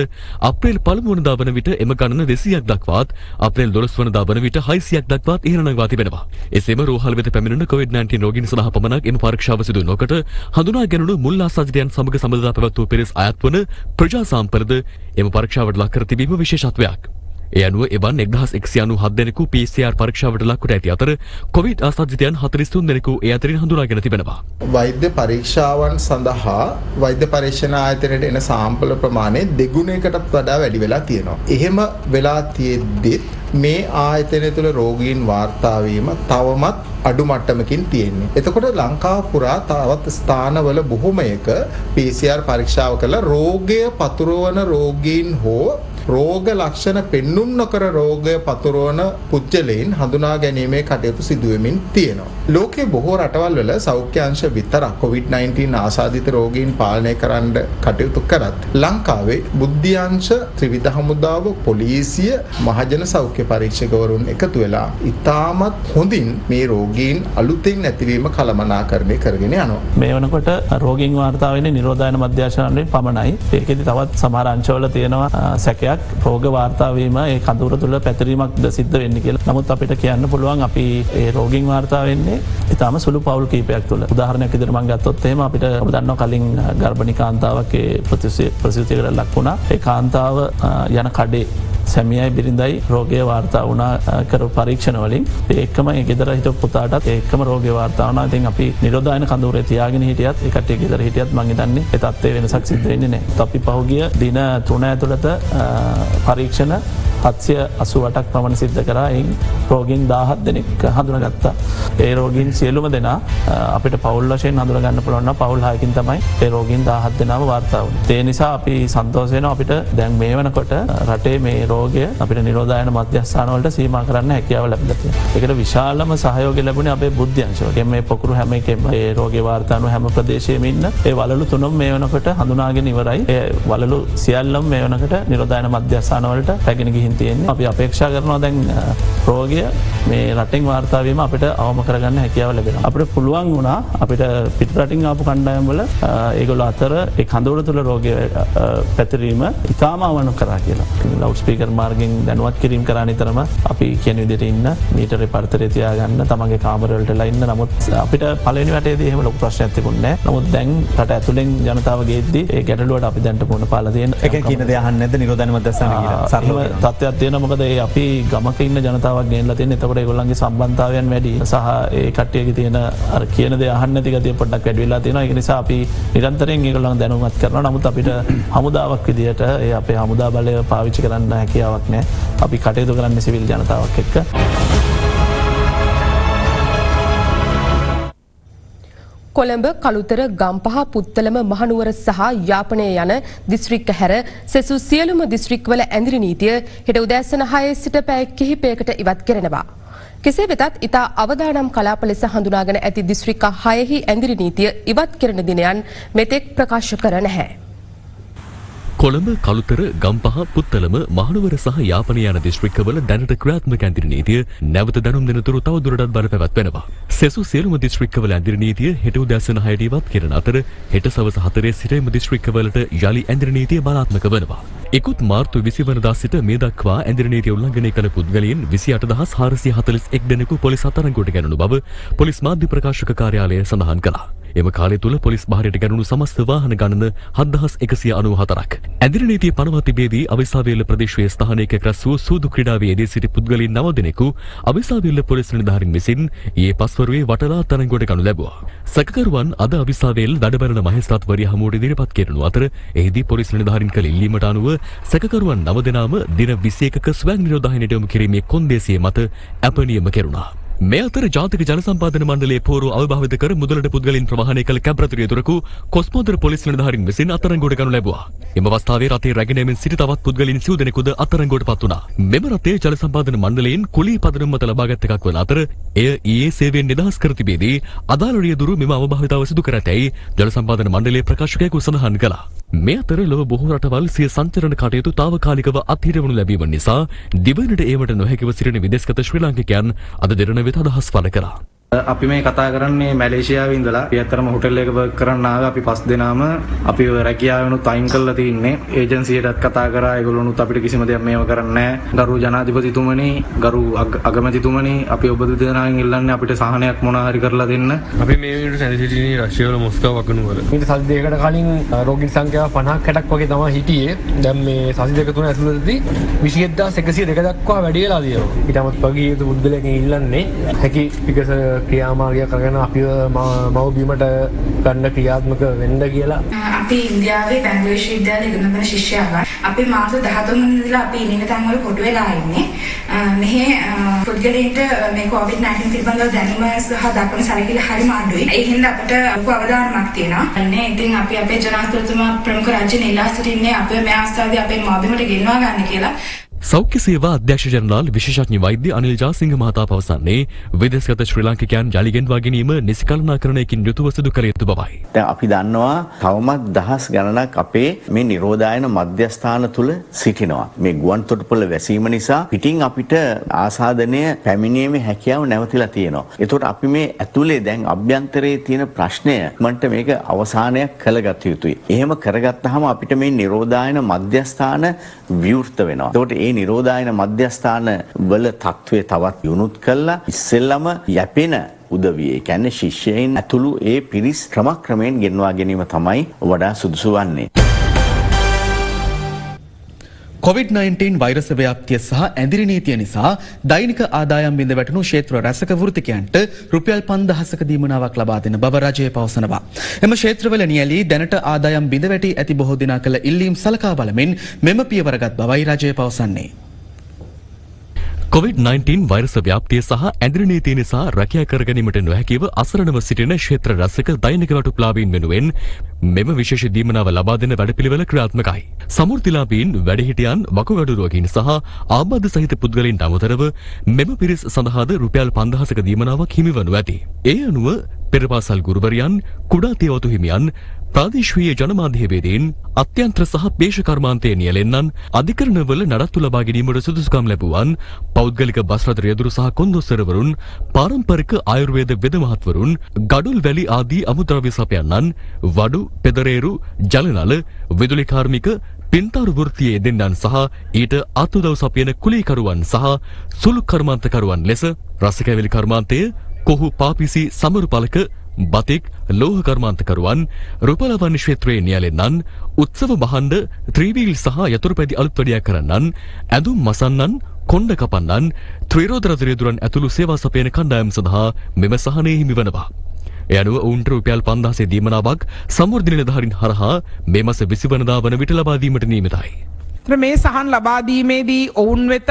[SPEAKER 1] අප්‍රේල් 1 වෙනිදා වන විට එම ගණන 200ක් දක්වාත් අප්‍රේල් 12 වෙනිදා වන විට 600ක් දක්වාත් ඉහළ නංවා තිබෙනවා. එසේම රෝහල් වෙත පැමිණෙන COVID-19 රෝගීන් සඳහා පමණක් එම පරීක්ෂාව සිදු නොකොට හඳුනා ගැනුණු මුල් ආසාදිතයන් සමග සම්බන්ධතා පැවැත් වූ පිරිස් අයත් වන ප්‍රජා සාම්ප්‍රද එම පරීක්ෂාවට ලක් කර තිබීම විශේෂත්වයක්. ඒ අනුව එවන් 1197 දෙනෙකු PCR පරීක්ෂාවට ලක් කොට ඇති අතර කොවිඩ් ආසාදිතයන් 43 දෙනෙකු ඒ අතරින් හඳුනාගෙන තිබෙනවා.
[SPEAKER 16] වෛද්‍ය පරීක්ෂාවන් සඳහා වෛද්‍ය පරීක්ෂණ ආයතනයට එන සාම්පල ප්‍රමාණය දෙගුණයකටත් වඩා වැඩි වෙලා තියෙනවා. එහෙම වෙලා තියෙද්දි මේ ආයතනය තුළ රෝගීන් වාර්තා වීම තවමත් අඩු මට්ටමකින් තියෙන්නේ. එතකොට ලංකාව පුරා තවත් ස්ථානවල බොහොමයක PCR පරීක්ෂාව කළා රෝගය පතුරවන රෝගීන් හෝ රෝග ලක්ෂණ පෙන්눔 නොකර රෝගය පතුරවන පුද්ගලයන් හඳුනා ගැනීමේ කටයුතු සිදු වෙමින් තියෙනවා. ලෝකයේ බොහෝ රටවල් වල සෞඛ්‍ය අංශ විතරක් COVID-19 ආසාදිත රෝගීන් පාලනය කරන්න කටයුතු කරත් ලංකාවේ බුද්ධි අංශ ත්‍රිවිධ හමුදාව පොලිසිය මහජන සෞඛ්‍ය පරීක්ෂකවරුන් එකතු වෙලා ඉතාමත් හොඳින් මේ රෝගීන් අලුතෙන් නැතිවීම කළමනාකරණය කරගෙන යනවා.
[SPEAKER 17] මේ වෙනකොට රෝගීන් වාර්තා වෙන්නේ නිරෝධායන මධ්‍යස්ථානයේ පමණයි. ඒකෙදි තවත් සමහර අංශවල තියෙනවා සැකයක් රෝග වාර්තා වීම ඒ කඳවුර තුල පැතිරීමක්ද සිද්ධ වෙන්නේ කියලා. නමුත් අපිට කියන්න පුළුවන් අපි ඒ රෝගීන් වාර්තා වෙන්නේ ඊටාම සුළු පවුල් කීපයක් තුල. උදාහරණයක් විදිහට මම ගත්තොත් එහෙම අපිට ඔබ දන්නවා කලින් ගර්භණී කාන්තාවක් ඒ ප්‍රසූතියකට ලක් වුණා. ඒ කාන්තාව යන කඩේ සැමියයි බිරිඳයි රෝගය වාර්තා වුණා කර පරීක්ෂණ වලින්. ඒකම ඒ ගෙදර හිටපු පුතාටත් ඒකම රෝගය වාර්තා වුණා. ඉතින් අපි නිරෝධායන කඳවුරේ තියාගෙන හිටියත් ඒ කට්ටිය ගෙදර හිටියත් මම හිතන්නේ ඒ තත්ත්වයේ වෙනසක් සිද්ධ වෙන්නේ නැහැ. අපි පහුගිය දින 3 ඇතුළත පරීක්ෂණ 788ක් පමණ සිද්ධ කරා. එයින් රෝගීන් 17 දෙනෙක් හඳුනාගත්තා. ඒ රෝගීන් සියලුම දෙනා අපිට පවුල් වශයෙන් හඳුනා ගන්න පුළුවන් නම් පවුල් 6කින් තමයි ඒ රෝගීන් 17 දෙනාම වාර්තා වුනේ. ඒ නිසා අපි සන්තෝෂ වෙනවා අපිට දැන් මේ වෙනකොට රටේ මේ රෝගය අපිට නිරෝධායන මධ්‍යස්ථාන වලට සීමා කරන්න හැකියාව ලැබිලා තියෙනවා. ඒකට විශාලම සහයෝගය ලැබුණේ අපේ බුද්ධි අංශවලින්. මේ පොකුරු හැම එකෙම ඒ රෝගේ වාර්තා වන හැම ප්‍රදේශයෙම ඉන්න ඒ වලලු තුනම මේ වෙනකොට හඳුනාගෙන ඉවරයි. ඒ වලලු සියල්ලම මේ වෙනකොට නිරෝධායන මධ්‍යස්ථාන වලට පැගෙන ගිහින් තියෙන්නේ. අපි අපේක්ෂා කරනවා දැන් රෝගය මේ රටෙන් වාර්තා වීම අපිට අවම කරගන්න හැකියාව ලැබෙනවා. අපිට පුළුවන් වුණා අපිට පිට රටින් ආපු කණ්ඩායම් වල ඒගොල්ලෝ අතර ඒ කඳවුර තුල රෝගය පැතිරීම ඉතාම අවම කරා කියලා. ලවුඩ් ස්පීකර් මාර්ගෙන් දැනුවත් කිරීම කරා නිතරම අපි කියන විදිහට ඉන්න මීටරේ පරතරය තියාගන්න තමන්ගේ කාමරවලටලා ඉන්න. නමුත් අපිට පළවෙනි වටේදී එහෙම ලොකු ප්‍රශ්නයක් තිබුණේ නැහැ. නමුත් දැන් රට ඇතුලෙන් ජනතාව ගේද්දී ඒ ගැටලුවට අපි දැන්ට මුහුණ පාලා තියෙන.
[SPEAKER 18] ඒකෙන් කියන දේ අහන්නේ නැද්ද නිරෝධායන මධ්‍යස්ථාන කියලා?
[SPEAKER 17] සරලව තත්ත්වයක් තියෙනවා. මොකද ඒ අපි ගමක ඉන්න ජනතාවක් ගෙනලා තියෙන. එතකොට ඒගොල්ලන්ගේ සම්බන්ධතාවයන් වැඩි සහ ඒ කට්ටියගේ තියෙන අර කියන දේ අහන්න නැති ගතිය පොඩ්ඩක් වැඩි වෙලා තියෙනවා. ඒක නිසා අපි නිරන්තරයෙන් ඒගොල්ලන් දැනුවත් කරනවා. නමුත් අපිට හමුදාවක් විදියට ඒ අපේ හමුදා බලය පාවිච්චි කරන්න හැකියාවක් නැහැ. අපි කටයුතු කරන්නේ සිවිල් ජනතාවක් එක්ක.
[SPEAKER 6] කොළඹ කළුතර ගම්පහ පුත්තලම මහනුවර සහ යාපනය යන දිස්ත්‍රික්ක හැර සෙසු සියලුම දිස්ත්‍රික්වල ඇඳිරි නීතිය හෙට උදෑසන 6 සිට පැය කිහිපයකට ඉවත් කරනවා. කෙසේ වෙතත් ඉතා අවදානම් කලාප ලෙස හඳුනාගෙන ඇති දිස්ත්‍රික්ක 6හි ඇඳිරි නීතිය ඉවත් කරන දිනයන් මෙතෙක් ප්‍රකාශ කර නැහැ.
[SPEAKER 1] කොළඹ කළුතර ගම්පහ පුත්තලම මහනුවර සහ යාපනය යන දිස්ත්‍රික්කවල දැනට ක්‍රියාත්මක ඇඳිරි නීතිය නැවත දැනුම් දෙනතුරු තවදුරටත් බලපැවැත්වෙනවා. සෙසු සියලුම දිස්ත්‍රික්කවල ඇඳිරි නීතිය හෙට උදෑසන 6ට ඉවත් කරන අතර හෙට සවස 4 සිට එම දිස්ත්‍රික්කවලට යලි ඇඳිරි නීතිය බලාත්මක වෙනවා. ඉකුත් මාර්තු 20 වනදා සිට මේ දක්වා ඇඳිරි නීතිය උල්ලංඝනය කළ පුද්ගලයන් 28441 දෙනෙකු පොලිස් අත්අඩංගුවට ගැනුණු බව පොලිස් මාධ්‍ය ප්‍රකාශක කාර්යාලය සඳහන් කළා. එම කාලය තුල පොලිස් බහරයට ගැනුණු සමස්ත වාහන ගණන 7194ක්. ඇඳිරි නීතිය පනවා තිබේදී අවිසාවේල්ල ප්‍රදේශයේ ස්ථානයක රැස් වූ සූදු ක්‍රීඩාවේ යෙදී සිටි පුද්ගලයන් 9 දෙනෙකු අවිසාවේල්ල පොලිස් නිලධාරීන් විසින් ඊයේ පස්වරුවේ වටලා අත්අඩංගුවට ගනු ලැබුවා. සැකකරුවන් අද අවිසාවේල්ල දඩබරණ මහේස්ත්‍රාත්වරිය හමුවට ඉදිරිපත් කෙරෙනු අතර එහිදී පොලිස් නිලධාරීන් කළ ඉල්ලීමට අනුව සැකකරුවන් 9 දෙනාම දින 21ක ස්වයං නිරෝධායනයට යොමු කිරීමේ කොන්දේසිය මත අපනියම කෙරුණා. මේ අතර ජාතික ජල සම්පාදන මණ්ඩලයේ පෝරු අවභාවිත කර මුදලට පුද්ගලයන් ප්‍රවාහනය කළ කැබ්‍රතුරිය දොරකු කොස්මෝදර පොලිස් නිලධාරීන් විසින් අත්අඩංගුවට ගනු ලැබුවා. එම අවස්ථාවේ රටේ රැගෙන යමින් සිටි තවත් පුද්ගලයන් 90 දෙනෙකුද අත්අඩංගුවට පත් වුණා. මෙම රටේ ජල සම්පාදන මණ්ඩලයෙන් කුලී පදනම මත ලබාගත් එකක් වන අතර එය ඊයේ සේවයෙන් නිදහස් කර තිබේදී අදාළ රියදුරු මෙම අවභාවිතාව සිදු කර ඇතැයි ජල සම්පාදන මණ්ඩලයේ ප්‍රකාශකයෙකු සඳහන් කළා. මේ අතර ලොව බොහෝ රටවල් සිය සංචරණ කටයුතු తాවකාලිකව අත්හිරවනු ලැබීම නිසා දිවයිනට ඒමට නොහැකිව සිටින විදේශගත ශ්‍රී ලාංකිකයන් අද දෙරණ වෙත අදහස් පළ කළා.
[SPEAKER 19] අපි මේ කතා කරන්නේ මැලේසියාවේ ඉඳලා. අපි ඇත්තටම හොටෙල් එකක වර්ක් කරන්න ආවේ අපි 5 දෙනාම. අපි රැකියාවෙනුත් අයින් කරලා තින්නේ. ඒජන්සියටත් කතා කරා. ඒගොල්ලොනුත් අපිට කිසිම දෙයක් මේව කරන්නේ නැහැ. ගරු ජනාධිපතිතුමනි, ගරු අගමැතිතුමනි, අපි ඔබ දෙදෙනාගෙන් ඉල්ලන්නේ අපිට සහනයක් මොනවා හරි කරලා දෙන්න. අපි මේ වෙනකොට සැලසිටිනේ රෂ්‍යාව වල මොස්කෝව වගනුවර. ඊට සති දෙකකට කලින් රෝගී සංඛ්‍යාව 50ක් 60ක් වගේ තමයි හිටියේ. දැන් මේ සති දෙක තුන ඇතුළතදී 21102 දක්වා වැඩි වෙලා තියෙනවා. ඊට අමතරව වගේ පුද්ගලයන්ගෙන් ඉල්ලන්නේ හැකි පිටස
[SPEAKER 20] ක්‍රියාමාර්ගය කරගෙන අපිව මව්බිමට ගන්න ක්‍රියාත්මක වෙන්න කියලා.
[SPEAKER 21] අපි ඉන්දියාවේ බැංගලෝර විශ්වවිද්‍යාලයේ ඉගෙන ගන්න ශිෂ්‍යයන් අපි මාර්තු 13 වෙනිදා අපි ඉන්න තැන් වල කොටු වෙලා ඉන්නේ. මෙහි පුද්ගලයන්ට මේ COVID-19 පිළිබඳව දැනුම සහ දක්වන සැලකිලි හරිම අඩුයි. ඒ හින්දා අපිට ලොකු අවධානමක් තියෙනවා. ඉතින් අපි අපේ ජනාධිපතිතුමා ප්‍රමුඛ රාජ්‍ය නිලා සිටින්නේ අපේ මේ අවස්ථාවේ අපේ මාබිමට ගෙන්වා ගන්න කියලා.
[SPEAKER 1] සෞඛ්‍ය සේවා අධ්‍යක්ෂ ජනරාල් විශේෂඥ වෛද්‍ය අනිල් ජාසිංහ මහතා පවසන්නේ විදේශගත ශ්‍රී ලාංකිකයන් ජලි ගෙන්වා ගැනීම නිසි කළමනාකරණයකින් යුතුව සිදු කළ යුතු බවයි.
[SPEAKER 10] දැන් අපි දන්නවා තවමත් දහස් ගණනක් අපේ මේ නිරෝධායන මධ්‍යස්ථාන තුල සිටිනවා. මේ ගුවන් තොටුපළ වැසීම නිසා පිටින් අපිට ආසාදනය පැමිණීමේ හැකියාව නැවතිලා තියෙනවා. ඒතකොට අපි මේ ඇතුලේ දැන් අභ්‍යන්තරයේ තියෙන ප්‍රශ්නය මන්ට මේක අවසානයක් කළගත යුතුයි. එහෙම කරගත්තාම අපිට මේ නිරෝධායන මධ්‍යස්ථාන විවෘත වෙනවා. ඒතකොට ඒ නිරෝධායන මධ්‍යස්ථාන වල තත්ත්වය තවත් යොමුත් කළා ඉස්සෙල්ලම යැපෙන උදවිය ඒ කියන්නේ ශිෂ්‍යයන් ඇතුළු ඒ පිරිස් ක්‍රමක්‍රමයෙන් ගෙන්වා ගැනීම තමයි වඩා සුදුසු වන්නේ.
[SPEAKER 5] COVID-19 වෛරස ව්‍යාප්තිය සහ ඇඳිරි නීතිය නිසා දෛනික ආදායම් බිඳ වැටුණු ක්ෂේත්‍ර රැසක වෘත්තිකයන්ට රුපියල් 5000ක දීමනාවක් ලබා දෙන බව රජය පවසනවා. එම ක්ෂේත්‍රවල නියැලී දැනට ආදායම් බිඳ වැටි ඇති බොහෝ දිනා කළ ඉල්ලීම් සලකා බලමින් මෙම පියවරගත් බවයි රජය පවසන්නේ.
[SPEAKER 1] COVID-19 වෛරස ව්‍යාප්තිය සහ ඇඳිරි නීතිය නිසා රැකියා කර ගැනීමට නොහැකිව අසරණව සිටින ක්ෂේත්‍ර රැසක දෛනික වටුප්ලාවීන් වෙනුවෙන් මෙම විශේෂ දීමනාව ලබා දෙන වැඩපිළිවෙල ක්‍රියාත්මකයි. සමෘද්ධිලාභීන්, වැඩිහිටියන්, වකුගඩු රෝගීන් සහ ආබාධ සහිත පුද්ගලයන්ට අමතරව මෙම පිරිස් සඳහාද රුපියල් 5000ක දීමනාවක් හිමිවනු ඇති. ඒ අනුව පෙරපාසල් ගුරුවරයන්, කුඩා තේවතු හිමියන්, ප්‍රාදේශීය ජනමාධ්‍යවේදීන්, අත්‍යන්ත්‍ර සහ පේෂ කර්මාන්තයේ නියැලෙන්නන්, අධිකරණවල නඩත්තු ලබා ගැනීමට සුදුසුකම් ලැබුවන්, පෞද්ගලික බස් රථ රියදුරු සහ කොන්දොස්තරවරුන්, පාරම්පරික ආයුර්වේද වෙද මහත්වරුන්, ගඩොල් වැලි ආදී අමුද්‍රව්‍ය සපයන්නන්, වඩු, පෙදරේරු, ජලනල, විදුලි කාර්මික, පින්තරු වෘත්තියේ දෙන්නන් සහ ඊට අත්උදව් සපයන කුලීකරුවන් සහ සුළු කර්මාන්තකරුවන් ලෙස රසකැවිලි කර්මාන්තය, කොහු පාපිසි සමරු පලක, බතික්, ලෝහ කර්මාන්තකරුවන්, රුපලවන්න ක්ෂේත්‍රයේ නියැලෙන්නන්, උත්සව භාණ්ඩ, ත්‍රිවීල් සහ යතුරුපැදි අලුත්වැඩියා කරන්නන්, ඇඳුම් මසන්නන්, කොණ්ඩ කපන්නන්, ත්‍රිරෝද රථ රියදුරන් ඇතුළු සේවා සපයන කණ්ඩායම් සඳහා මෙම සහනය හිමිවනවා. ඒ අනුව ඔවුන්ට රුපියල් 5000 දීමනාවක් සමෘද්ධි නිලධාරීන් හරහා මේ මාස 20 වෙනිදා වන විට ලබා දීමට නියමිතයි.
[SPEAKER 3] මේ සහන් ලබා දීමේදී ඔවුන් වෙත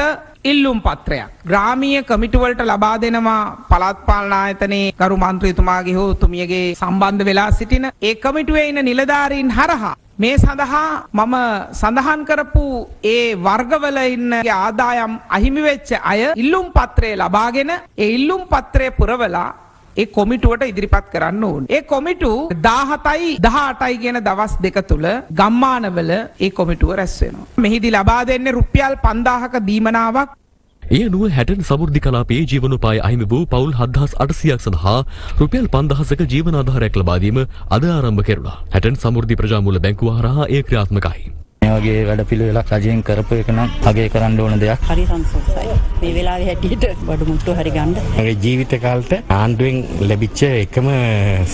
[SPEAKER 3] ඉල්ලුම් පත්‍රයක් ග්‍රාමීය කමිටු වලට ලබා දෙනවා පළාත් පාලන ආයතනයේ ගරු මන්ත්‍රීතුමාගේ හෝ තුමියගේ සම්බන්ධ වෙලා සිටින ඒ කමිටුවේ ඉන්න නිලධාරීන් හරහා මේ සඳහා මම සඳහන් කරපු ඒ වර්ගවල ඉන්න ආදායම් අහිමි වෙච්ච අය ඉල්ලුම් පත්‍රය ලබාගෙන ඒ ඉල්ලුම් පත්‍රය පුරවලා ඒ කොමිටුවට ඉදිරිපත් කරන්න ඕන. ඒ කොමිටු 17යි 18යි කියන දවස් දෙක තුල ගම්මානවල ඒ කොමිටුව රැස් වෙනවා. මෙහිදී ලබා දෙන්නේ රුපියල් 5000ක දීමනාවක්.
[SPEAKER 1] ඒ අනුව හැටන් සමෘද්ධි කලාපයේ ජීවනෝපාය අහිමි වූ පවුල් 7800ක් සඳහා රුපියල් 5000ක ජීවනාධාරයක් ලබා දීම අද ආරම්භ කෙරුණා. හැටන් සමෘද්ධි ප්‍රජාමූල බැංකුව හරහා ඒ ක්‍රියාත්මකයි.
[SPEAKER 22] මේ වගේ වැඩ පිළිවෙලක් රජයෙන් කරපු එක නම් අගය කරන්න ඕන දෙයක්.
[SPEAKER 23] හරි සන්තෝෂයි. මේ වෙලාවේ හැටියට බඩු මුට්ටු හරි ගන්න.
[SPEAKER 22] මගේ ජීවිත කාලෙට ආණ්ඩුවෙන් ලැබිච්ච එකම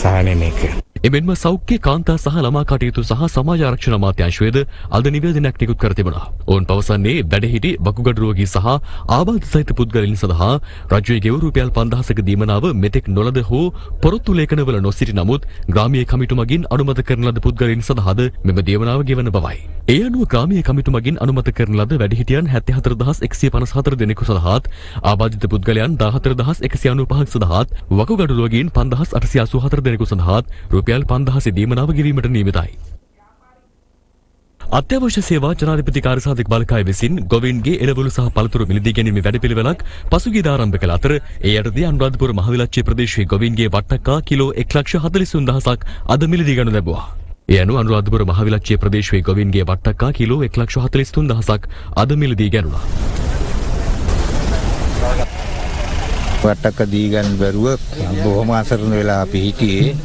[SPEAKER 22] සහනය මේක.
[SPEAKER 1] එමෙන්ම සෞඛ්‍ය කාන්තා සහ ළමා කටයුතු සහ සමාජ ආරක්ෂණ අමාත්‍යාංශයේද අද නිවේදනයක් නිකුත් කර තිබුණා. ඔවුන් පවසන්නේ වැඩිහිටි වකුගඩු රෝගී සහ ආබාධ සහිත පුද්ගලයන් සඳහා රජයේ ගෙවූ රුපියල් 5000ක දීමනාව මෙතෙක් නොලද හෝ පොරොත්තු ලේඛනවල නොසිටි නමුත් ග්‍රාමීය කමිටු මගින් අනුමත කරන ලද පුද්ගලයන් සඳහාද මෙම දීමනාව ගෙවන බවයි. ඒ අනුව ග්‍රාමීය කමිටු මගින් අනුමත කරන ලද වැඩිහිටියන් 74154 දෙනෙකු සඳහාත් ආබාධිත පුද්ගලයන් 14195ක් සඳහාත් වකුගඩු රෝගීන් 5884 දෙනෙකු සඳහාත් රුපියල් 5000 දීමනාව ගෙවීමට නියමිතයි. අත්‍යවශ්‍ය සේවා ජනාධිපති කාර්යසාධක බලකාය විසින් ගොවීන්ගේ එළවලු සහ පළතුරු මිලදී ගැනීමේ වැඩපිළිවෙලක් පසුගියදා ආරම්භ කළ අතර ඒ යටතේ අනුරාධපුර මහවිලච්චේ ප්‍රදේශයේ ගොවීන්ගේ වට්ටක්කා කිලෝ 143000ක් අද මිලදී ගනු ලැබුවා. ඒ අනුව අනුරාධපුර මහවිලච්චේ ප්‍රදේශයේ ගොවීන්ගේ වට්ටක්කා කිලෝ 143000ක් අද මිලදී ගැනුණා.
[SPEAKER 24] වට්ටක්ක දී ගන්න බැරුව බොහොම අසරණ වෙලා අපි හිටියේ.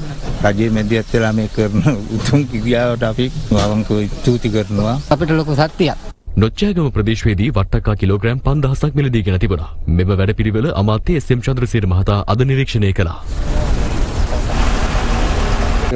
[SPEAKER 24] රජයේ මැදිහත් වෙලා මේ කරන උතුම් ක්‍රියාවට අපි අවංකව ස්තුති කරනවා.
[SPEAKER 23] අපිට ලොකු සත්‍යයක්.
[SPEAKER 1] නොච්චෑගම ප්‍රදේශයේදී වට්ටක්කා කිලෝග්‍රෑම් 5000ක් මිලදීගෙන තිබුණා. මෙම වැඩපිළිවෙල අමාත්‍ය එස්.එම්. චන්ද්‍රසේන මහතා අද නිරීක්ෂණය කළා.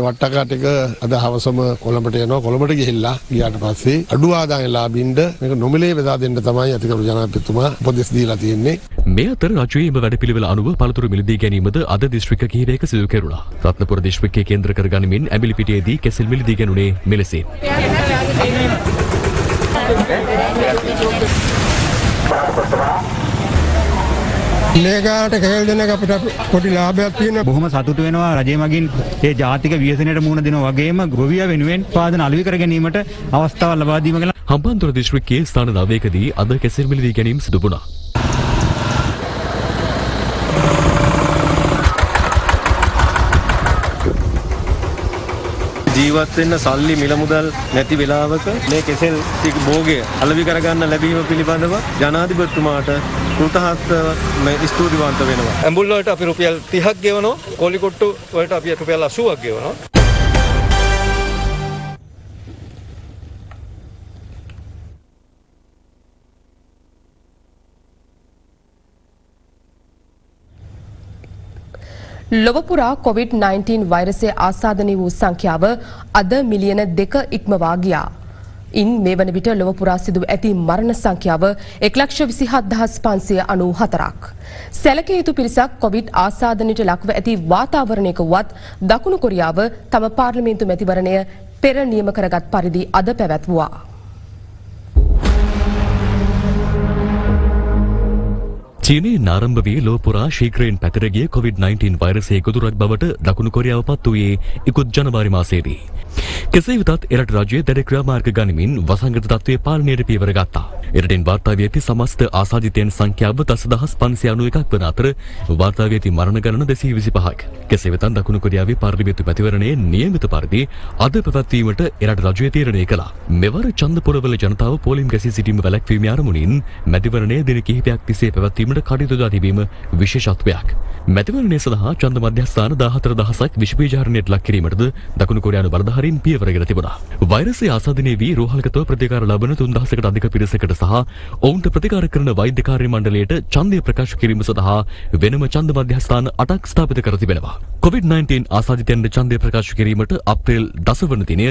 [SPEAKER 2] වට්ටකා ටික අද හවසම කොළඹට යනවා. කොළඹට ගිහිල්ලා ගියාට පස්සේ අඩු ආදායම් ලාභින්ද මේක නොමිලේ බෙදා දෙන්න තමයි අතිගරු ජනාධිපතිතුමා උපදෙස් දීලා තියෙන්නේ.
[SPEAKER 1] මේ අතර රජයේ වැඩපිළිවෙල අනුව පළතුරු මිලදී ගැනීමද අද දිස්ත්‍රික්ක කිහිපයක සිදු කෙරුණා. රත්නපුර දිස්ත්‍රික්කයේ කේන්ද්‍ර කර ගනිමින් ඇඹිලිපිටියේදී කෙසෙල් මිලදී ගැනුනේ මෙලෙසින්.
[SPEAKER 4] මේකට කැල් දෙන එක අපිට පොඩි ලාභයක් තියෙනවා.
[SPEAKER 7] බොහොම සතුටු වෙනවා රජය මගින් ඒ ජාතික ව්‍යසනයට මුහුණ දෙනවා වගේම ගොවියා වෙනුවෙන් උත්පාදන අලෙවි කර ගැනීමට අවස්ථාවක් ලබා දීම ගැන
[SPEAKER 1] හම්බන්තොට දිස්ත්‍රික්කයේ ස්ථාන 9කදී අද කෙසෙල් මිලදී ගැනීම සිදු වුණා.
[SPEAKER 8] ජීවත් වෙන්න සල්ලි මිල මුදල් නැති වෙලාවක මේ කෙසෙල් භෝගය අලෙවි කරගන්න ලැබීම පිළිබඳව ජනාධිපතිතුමාට කෘතහස්තව ස්තුතිවන්ත වෙනවා.
[SPEAKER 25] ඇඹුල් වලට අපි රුපියල් 30ක් ගෙවනවා. කොලිකොට්ටු වලට අපි රුපියල් 80ක් ගෙවනවා.
[SPEAKER 6] ලොවපුරා COVID-19 වෛරසය ආසාදනය වූ සංඛ්‍යාව අද මිලියන 2 ඉක්මවා ගියා. ඉන් මේ වන විට ලොවපුරා සිදුව ඇති මරණ සංඛ්‍යාව 1,27,594ක්. සැලකිය යුතු පිරිසක් කොවිඩ් ආසාදනයට ලක්ව ඇති වාතාවරණයක වත් දකුණු කොරියාව තම පාර්ලිමේන්තු මැතිවරණය පෙර නියම කරගත් පරිදි අද පැවැත්වුවා.
[SPEAKER 1] චීනයේ ආරම්භ වී ලෝපුරා ශීඝ්‍රයෙන් පැතිර ගිය COVID-19 වෛරසයේ ගොදුරක් බවට දකුණු කොරියාව පත් වූයේ ඉකුත් ජනවාරි මාසයේදී. කෙසේ වෙතත් එරට රජය දැඩි ක්‍රියාමාර්ග ගනිමින් වසංගත තත්ත්වයේ පාලනයට පියවර ගත්තා. එරටින් වාර්තා වී ඇති සමස්ත ආසාදිතයන් සංඛ්‍යාව 10,591ක් වන අතර වාර්තා වී ඇති මරණ ගණන 225ක්. කෙසේ වෙතත් දකුණු කොරියාවේ පාර්ලිමේන්තු මැතිවරණයේ නියමිත පරිදි අද පැවැත්වීමට එරට රජය තීරණය කළා. මෙවර ඡන්ද පුරවල ජනතාව පෝලිම් ගැසී සිටීම වැළැක්වීමේ අරමුණින් මැතිවරණයේ දින කිහිපයක් තිස්සේ පැවැත්වීමට කටයුතු දා තිබීම විශේෂත්වයක්. මැතිවරණය සඳහා ඡන්ද මධ්‍යස්ථාන 14,000ක් විෂබීජාරණයට ලක් කිරීමටද දකුණු කොරියානු බලධාරීන් පියවරගෙන තිබුණා. වෛරසය ආසාදනය වී රෝහල්ගතව ප්‍රතිකාර ලබන 3,000කට අධික පිරිසකට සහ ඔවුන්ට ප්‍රතිකාර කරන වෛද්‍ය කාර්ය මණ්ඩලයට ඡන්දය ප්‍රකාශ කිරීම සඳහා වෙනම ඡන්ද මධ්‍යස්ථාන 8ක් ස්ථාපිත කර තිබෙනවා. COVID-19 ආසාදිතයන්ට ඡන්දය ප්‍රකාශ කිරීමට අප්‍රේල් 10 වන දිනය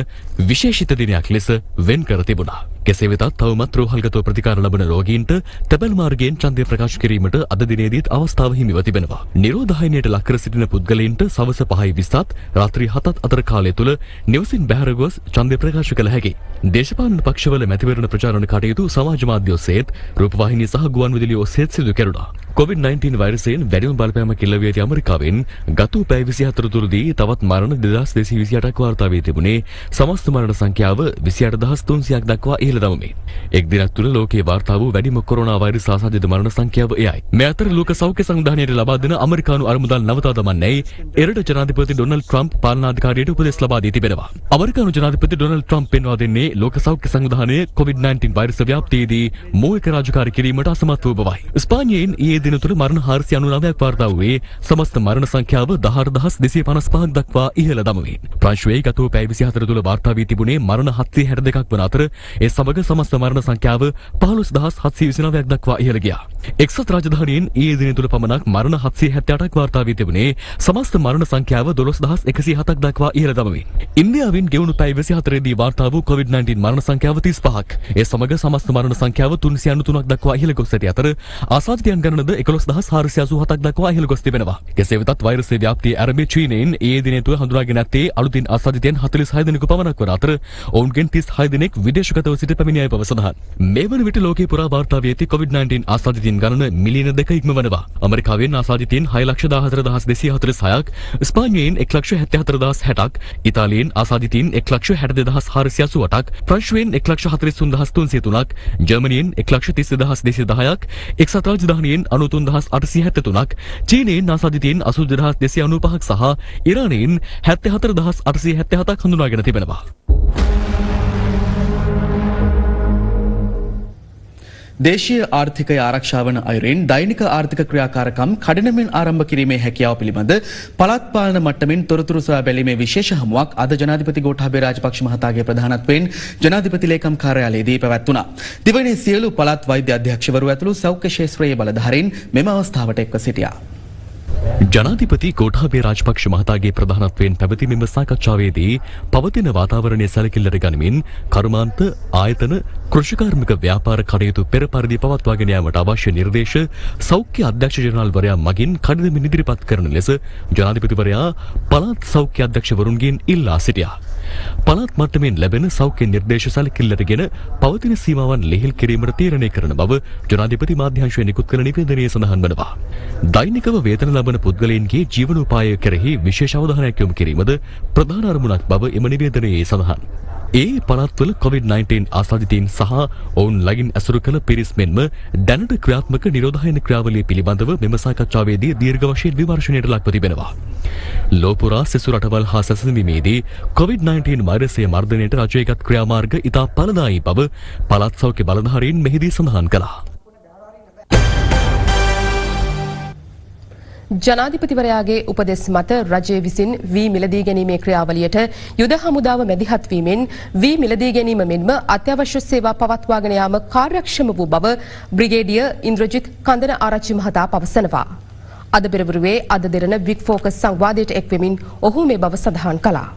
[SPEAKER 1] විශේෂිත දිනයක් ලෙස වෙන් කර තිබුණා. කෙසේ වෙතත් තවමත් රෝහල්ගතව ප්‍රතිකාර ලබන රෝගීන්ට තැපැල් මාර්ගයෙන් ඡන්දය ප්‍රකාශ කිරීමට අද දිනේදීත් අවස්ථාව හිමිව තිබෙනවා. නිරෝධායනයට ලක් කර සිටින පුද්ගලයන්ට සවස 5:20ත් රාත්‍රී 7ත් අතර කාලය තුල නිවසින් බැහැර ගොස් ඡන්දය ප්‍රකාශ කළ හැකියි. දේශපාලන පක්ෂවල මැතිවරණ ප්‍රචාරණ කටයුතු සමාජ මාධ්‍ය ඔස්සේත් රූපවාහිනී සහ ගුවන්විදුලි ඔස්සේත් සිදු කෙරුණා. COVID-19 වෛරසයෙන් වැඩිම බලපෑමක් ඉල්ලවී ඇති ඇමරිකාවෙන් ගත වූ පැය 24 තුළදී තවත් මරණ 2228ක් වාර්තා වී තිබුණේ සමස්ත මරණ සංඛ්‍යාව 28300ක් දක්වා ඉහළ දමමින්. එක් දිනක් තුළ ලෝකයේ වාර්තා වූ වැඩිම කොරෝනා වෛරස් ආසාදිත මරණ සංඛ්‍යාව එයයි. මේ අතර ලෝක සෞඛ්‍ය සංවිධානයට ලබා දෙන ඇමරිකානු අරමුදල් නවතා දමන්නේ එරට ජනාධිපති ඩොනල්ඩ් ට්‍රම්ප් පාලනාධිකාරියට උපදෙස් ලබා දී තිබෙනවා. ඇමරිකානු ජනාධිපති ඩොනල්ඩ් ට්‍රම්ප් පෙන්වා දෙන්නේ ලෝක සෞඛ්‍ය සංවිධානයේ COVID-19 වෛරස් ව්‍යාප්තියේදී මූලික රාජකාරී කිරීමට අසමත් වූ බවයි. ස්පාඤ්ඤයෙන් ඊයේ දින තුළ මරණ 499ක් වාර්තා වූයේ සමස්ත මරණ සංඛ්‍යාව 14255ක් දක්වා ඉහළ දමමින්. ප්‍රංශුවේ ගත වූ පැය 24 තුළ වාර්තා වී තිබුණේ මරණ 762ක් වන අතර ඒ සමග සමස්ත මරණ සංඛ්‍යාව 15729ක් දක්වා ඉහළ ගියා. එක්සත් රාජධානියෙන් ඊයේ දින තුළ පමණක් මරණ 778ක් වාර්තා වී තිබුණේ සමස්ත මරණ සංඛ්‍යාව 12107ක් දක්වා ඉහළ දමමින්. ඉන්දියාවෙන් ගෙවුණු පැය 24 දී වාර්තා වූ COVID-19 මරණ සංඛ්‍යාව 35ක්. ඒ සමග සමස්ත මරණ සංඛ්‍යාව 393ක් දක්වා ඉහළ ගොස් ඇති අතර ආසාදිතයන් ගණනද 11487ක් දක්වා ඉහළ ගොස් තිබෙනවා. කෙසේ වෙතත් වෛරසයේ ව්‍යාප්තිය ආරම්භ චීනයෙන් ඊයේ දින තුළ හඳුනාගෙන ඇත්තේ අලුතින් ආසාදිතයන් 46 දෙනෙකු පමණක් වන අතර ඔවුන්ගෙන් 36 දෙනෙක් විදේශගතව සිට පැමිණ අය බව සඳහන්. මේ වන විට ලෝකේ පුරා වාර්තා වී ඇති COVID-19 ආසාදිතයන් ගණන මිලියන 2 ඉක්මවනවා. ඇමරිකාවෙන් ආසාදිතයන් 6,14,246ක්, ස්පාඤ්ඤයෙන් 1,74,060ක්, ඉතාලියෙන් ආසාදිතයන් 1,62,488ක්, ප්‍රංශුවෙන් 1,43,303ක්, ජර්මනියෙන් 1,32,210ක්, එක්සත් රාජධානියෙන් 93,873ක්, චීනයෙන් ආසාදිතයන් 82,295ක් සහ ඉරානයෙන් 74,877ක් හඳුනාගෙන තිබෙනවා.
[SPEAKER 5] දේශීය ආර්ථිකය ආරක්ෂා වන අයුරින් දෛනික ආර්ථික ක්‍රියාකාරකම් කඩිනමින් ආරම්භ කිරීමේ හැකියාව පිළිබඳ පළාත් පාලන මට්ටමින් තොරතුරු සොයා බැලීමේ විශේෂ හමුවක් අද ජනාධිපති ගෝඨාභය රාජපක්ෂ මහතාගේ ප්‍රධානත්වයෙන් ජනාධිපති ලේකම් කාර්යාලයේදී පැවැත්වුණා. දිවයිනේ සියලු පළාත් වෛද්‍ය අධ්‍යක්ෂවරු ඇතුළු සෞඛ්‍ය ක්ෂේත්‍රයේ බලධාරීන් මෙම අවස්ථාවට එක්ව සිටියා.
[SPEAKER 1] ජනාධිපති ගෝඨාභය රාජපක්ෂ මහතාගේ ප්‍රධානත්වයෙන් පැවති මෙම සාකච්ඡාවේදී පවතින වාතාවරණය සැලකිල්ලට ගනිමින් කර්මාන්ත ආයතන කෘෂිකාර්මික ව්‍යාපාර කටයුතු පෙර පරිදි පවත්වාගෙන යාමට අවශ්‍ය නිර්දේශ සෞඛ්‍ය අධ්‍යක්ෂ ජනරාල්වරයා මගින් කඩිනමින් ඉදිරිපත් කරන ලෙස ජනාධිපතිවරයා පළාත් සෞඛ්‍ය අධ්‍යක්ෂවරුන්ගෙන් ඉල්ලා සිටියා. පළාත් මට්ටමින් ලැබෙන සෞඛ්‍ය නිර්දේශ සැලකිල්ලටගෙන පවතින සීමාවන් ලිහිල් කිරීමට තීරණය කරන බව ජනාධිපති මාධ්‍යාංශය නිකුත් කළ නිවේදනයේ සඳහන් වනවා. දෛනිකව වේතන ලබන පුද්ගලයන්ගේ ජීවනෝපාය කෙරෙහි විශේෂ අවධානයක් යොමු කිරීමද ප්‍රධාන අරමුණක් බව එම නිවේදනයේ සඳහන්. ඒ පළාත්වල COVID-19 ආසාදිතයින් සහ ඔවුන් ළඟින් ඇසුරු කළ පිරිස් මෙන්ම දැනට ක්‍රියාත්මක නිරෝධායන ක්‍රියාවලිය පිළිබඳව මෙම සාකච්ඡාවේදී දීර්ඝ වශයෙන් විමර්ශනයට ලක්ව තිබෙනවා. ලෝපුරා සෙසු රටවල් හා සැසඳීමේදී COVID-19 වෛරසය මර්ධනයට රජයගත් ක්‍රියාමාර්ග ඉතා ඵලදායී බව පළාත් සෞඛ්‍ය බලධාරීන් මෙහිදී සඳහන් කළා.
[SPEAKER 6] ජනාධිපතිවරයාගේ උපදෙස් මත රජය විසින් වී මිලදී ගැනීමේ ක්‍රියාවලියට යුද හමුදාව මැදිහත් වීමෙන් වී මිලදී ගැනීම මෙන්ම අත්‍යවශ්‍ය සේවා පවත්වාගෙන යාම කාර්යක්ෂම වූ බව බ්‍රිගේඩියර් ඉන්ද්‍රජිත් කන්දන ආරච්චි මහතා පවසනවා. අද පෙරවරුවේ අද දෙරණ වික් ෆෝකස් සංවාදයට එක්වෙමින් ඔහු මේ බව සඳහන් කළා.